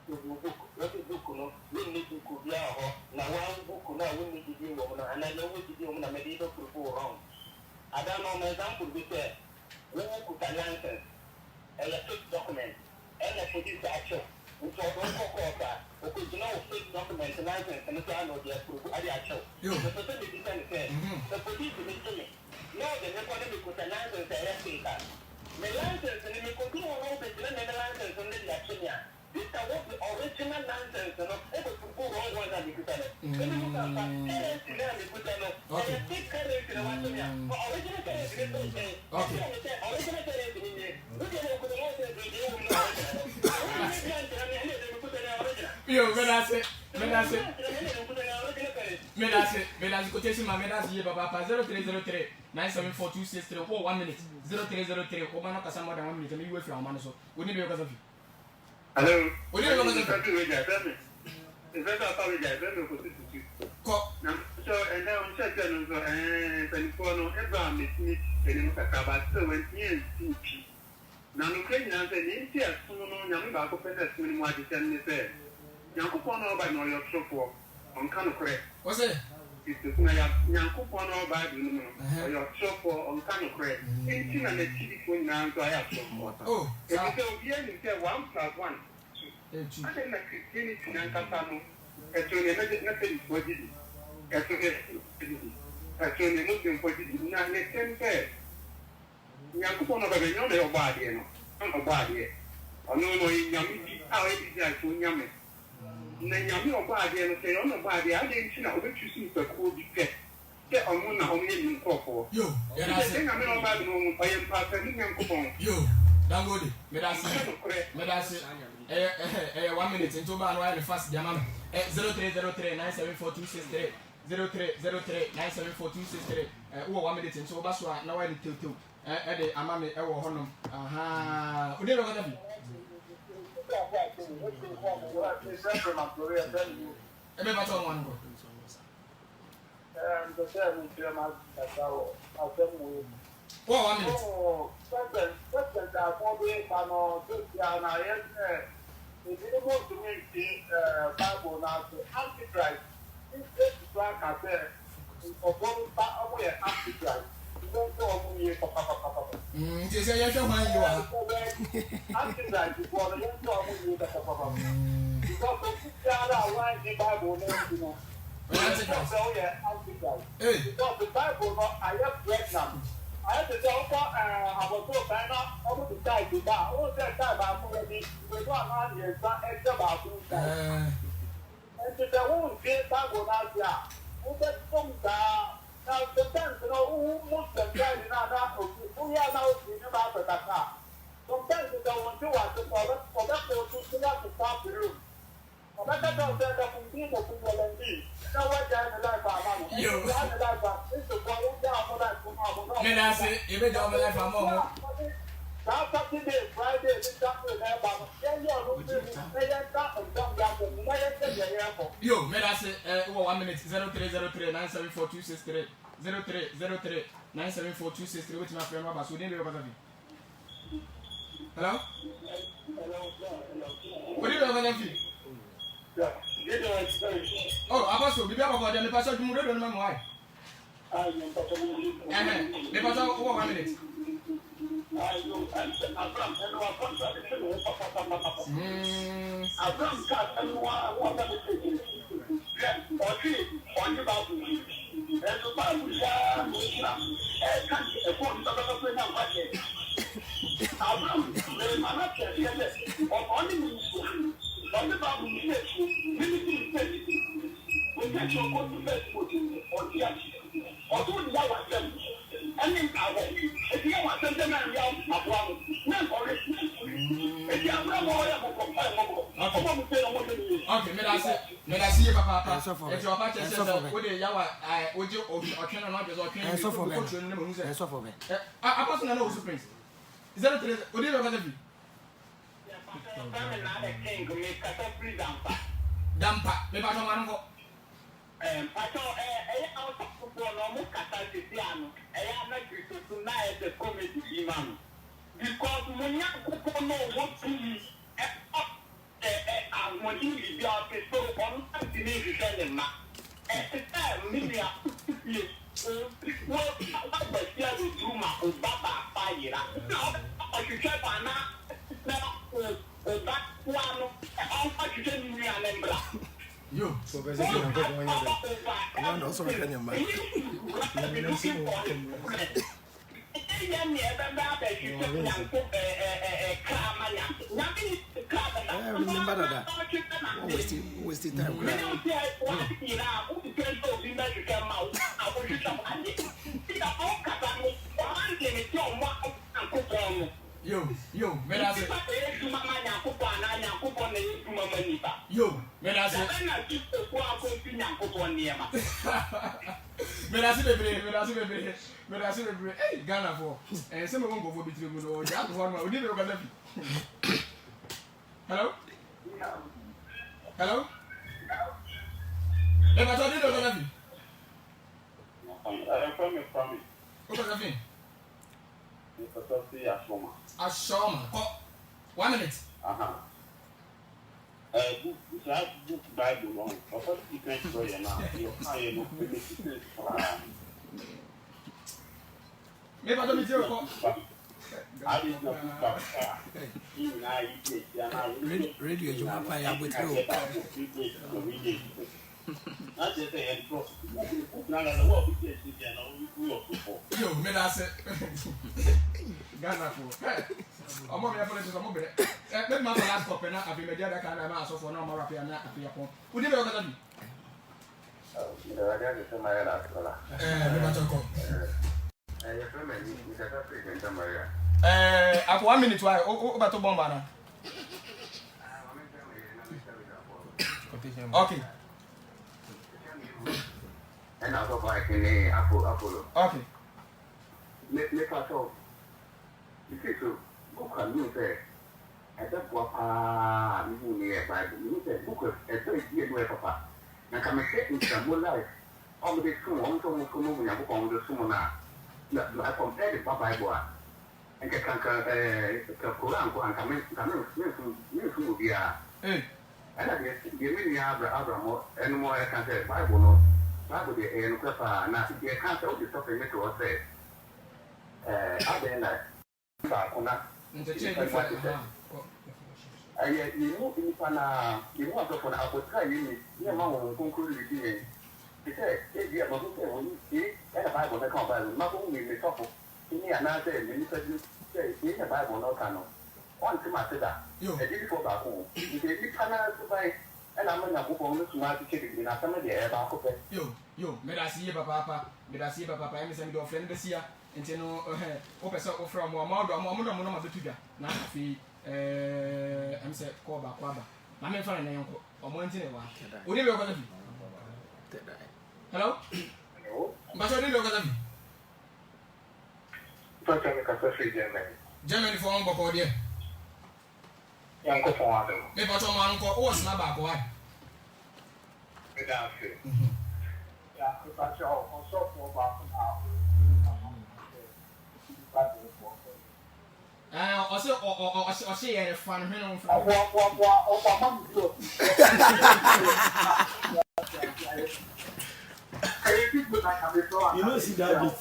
What is book? No, we need to cook now. Now, one book now, we need to do one, and I know what to do when I made it up to wrong. I don't know my example be there. We put a license, a fake document, and a police action. Which was also called that. Because you know, fake document, license, and the know they approve the action. The person is the police is doing. No, the record put a license and a fake that. The license and the continue on open the license and the action. This is what the original license and not able to go wrong one and because Yo, Medasi, quotation my Medasi, Papa 0303 97426 for 1 minute. 0303. Obama Casama, 1 minute. And you wait for our man. So, we need because of you. Hello. We need because of you. Is that a apologize? So, and now I'm checking on Penfono, Abraham is me, and in Kakaba, so when he is teaching. Now, Ukrainian and India, Suno, Yamaka, Petas, when what is in the fair. Yankupono by no your shop on Kano correct. What's it? It's Yankupono by your shop on Kano correct. Anything and the TV phone now to I have some water. Oh, if you hear me say 1+1. I think that Christianity and Casano, actually, nothing for it. Actually, looking for it. Now, let's say, Yankupono by your body, you know, I'm a body. I know Yami, how it is that to Yami. Nanyami or body and say on the body, I didn't see what you see the cool defect. Get on one only in for you. I think I'm not bad. I am passing and coupon. You, don't go. Medasi, 1 minute into my fast Yaman 0303 97426 0303 97426 1 minute into Baswa. Now I need to Eddie Amami Ewo Honum. Aha, who did you go? Everybody on one go. The seven German I'll tell you. 1 minute. Oh, second, I want to if you want to make the Bible now to Antichrist, this is black as there. Or going back away Antichrist. You don't know who you are. You say you're showing you are. Antichrist is for the young who you are. Because the Bible name, Antichrist. Because the Bible, I have pregnant. I have to tell I was so bad over the side to buy. All that time I'm already with 1 year extra about and to the whole Bible out there. Who that some now sometimes you know who most of the guys in our who are now in about the car. Sometimes you don't want to watch the product for that to start the room. But that's all that from being a football and be. No one down the life of you. It's the boy down for that. Medasi, if you don't like a moment. Saturday, Friday, this afternoon, Yo, Medasi, 1 minute 0303 97426 0303 97426 with my friend Robert. So, didn't you ever hello? What do you ever oh, Apostle, be about the pastor to move on my wife. The pastor over 1 minute. Okay, may I see you, Papa? If your party says, would you or cannot just or can so for me? I wasn't know who's prince. Is that what you ever do? Dampa, maybe I don't want to go. Pato, out of football, no Cataliano, I am not tonight the comedy, Imam. Because when you know what to use, when you be out the so on, I didn't defend them. At the time, Milia, well, I was here with Juma or Baba Fire. Now, I should try Bana. Now, that one, I should tell you, and yo, so basically, I'm going to go also a Kenyan man. remember that. What's the time? Yo, medase. Yo, medase. Medase bebre. Hey, Ghana for. Say me won go for bitire mu no. Ja to ho no. Odi be ko lafi. Hello? Hello? Le bato di do ko lafi. From me. Ko lafi. Ashoma. Oh, 1 minute. Book Bible long. Of course, you can't go here now. You can't look at Me bato mi tiro ko. Radio Juma pa ya botro. Yo, medase. Ghana for. Omo me apologize omo bere. Let me last cop na abi media da kan na ma so for na omo rap ya na afi yapon. Udi be o ka bi. Me bato ko. At 1 minute why o bato bomba na. Okay. And I'll go back in Apollo. Okay. Make us all. You see, so book a new say. I just walk you near Bible. You say book a 3 year way, Papa. Now come and get into a more life. All the soon, I'm going to come over and book on the Sumona. I compare the Bible and get Quran and come in. Hey. And I guess you mean Abraham and more I can say Bible no. Bible the and Papa now you can't tell the stuff in it to say. Other than that, you know, in Pana, you want to put up with try you, your mom will conclude with you. He said, if you have a see, and a Bible that come by, not only the couple, in the another, and you said, in the Bible, no canoe. One to my sister, you had it for back home. You did it to buy, and I'm going to go on to my chicken in a family about Yo, may I see Papa, may I see Papa, and send your friend this year, and you know, open so from one more of the figure. Now, if I'm said, call back, my man for an uncle, or one thing. Would you ever be? Hello? But I didn't look at them. Germany for one book, dear. Young Father. Maybe some uncle or snap back, why? Without it. Yeah, because I also for about or see a fun him You know, see that bit.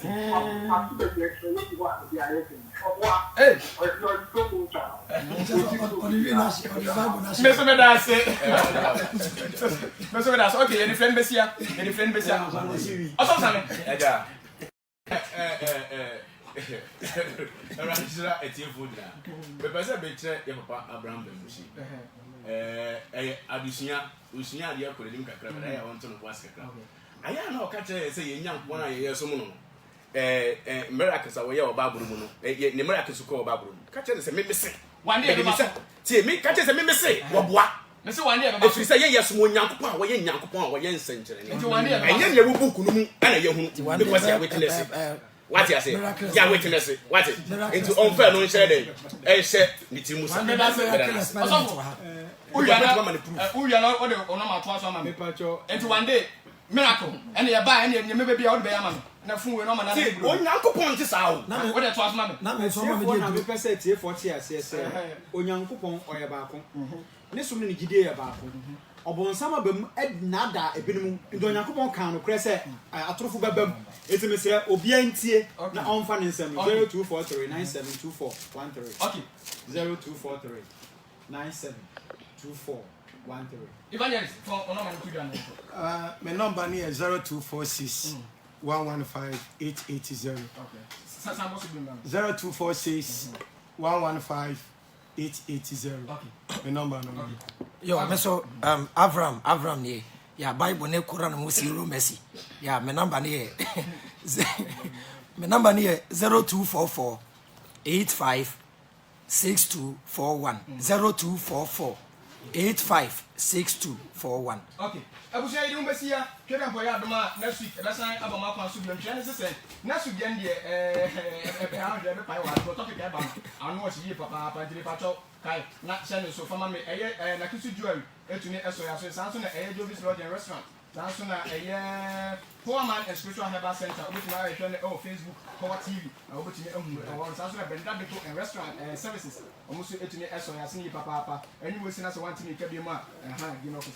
Hey, okay, any friend Bessia, any friend Bessia. Also, Sammy. Ranchira etiefo dina. Be pese be kire ye papa Abraham Bemushi. Adusia, usia de akore nim kakra be na ya wonto no was kakra. Aya na o ka kire say ye nyankopon na ye yeso mu no. Miracles a we ye obaburu mu no. Ne miracles ko obaburu. Ka kire say me se. One day be say, tie me ka kire say me se wo boa. Me say one day be say ye yeso mu nyankopon a we ye nyankopon a we ye nsenkere ne. Nti one day be. Enye ne buku nu mu ana ye hunu. Because ya witness. What you say? Yeah, witness it. What it? Into unfair no share day. Share the team musa. Who you are not on my class on my paper. Into one day, miracle. And you buy and you may be out there, man. Na fu we no man na dey. Onyankopon ti sawo. Na me dey trust mama. Na me so mama dey be person tie 40 ase Onyankopon oye baako. Ne so ne gide ye baako. Obonsama bam nada ebinim ndo Onyankopon kan no krese atorofo babam etime se obi antie na onfa ne nsem 0243972413. Okay. 0243972413. Evangelist for normal to do. My number is 0246 115 880. Okay. 0246 115 880. Okay. My number no. Okay. Yo, me so Avram ye. Yeah, Bible ne Quran mo zero mercy. Yeah, my number ne my number ne 0244 85 6241 0244 85 6241. Okay. Abusia yi umbe sia tweda mpo ya adoma next week ebe san abama kwa so bi ntwe ne se next week dem de ha de be pai wa to topic e ba anu o chi papa ndire pacho kai na channel so fama me eye na kisu jewelry etuni eso ya so san so na eye Jovis Lodge and Restaurant san so na eye Power Man and Spiritual Herbal Center obutumi aye hwe ne Facebook Power TV na obutumi ehunu san so na Brenda Beto and Restaurant Services omuso etuni eso ya sin yi papa anyway sin na so want me ke bi ma ha gi no ko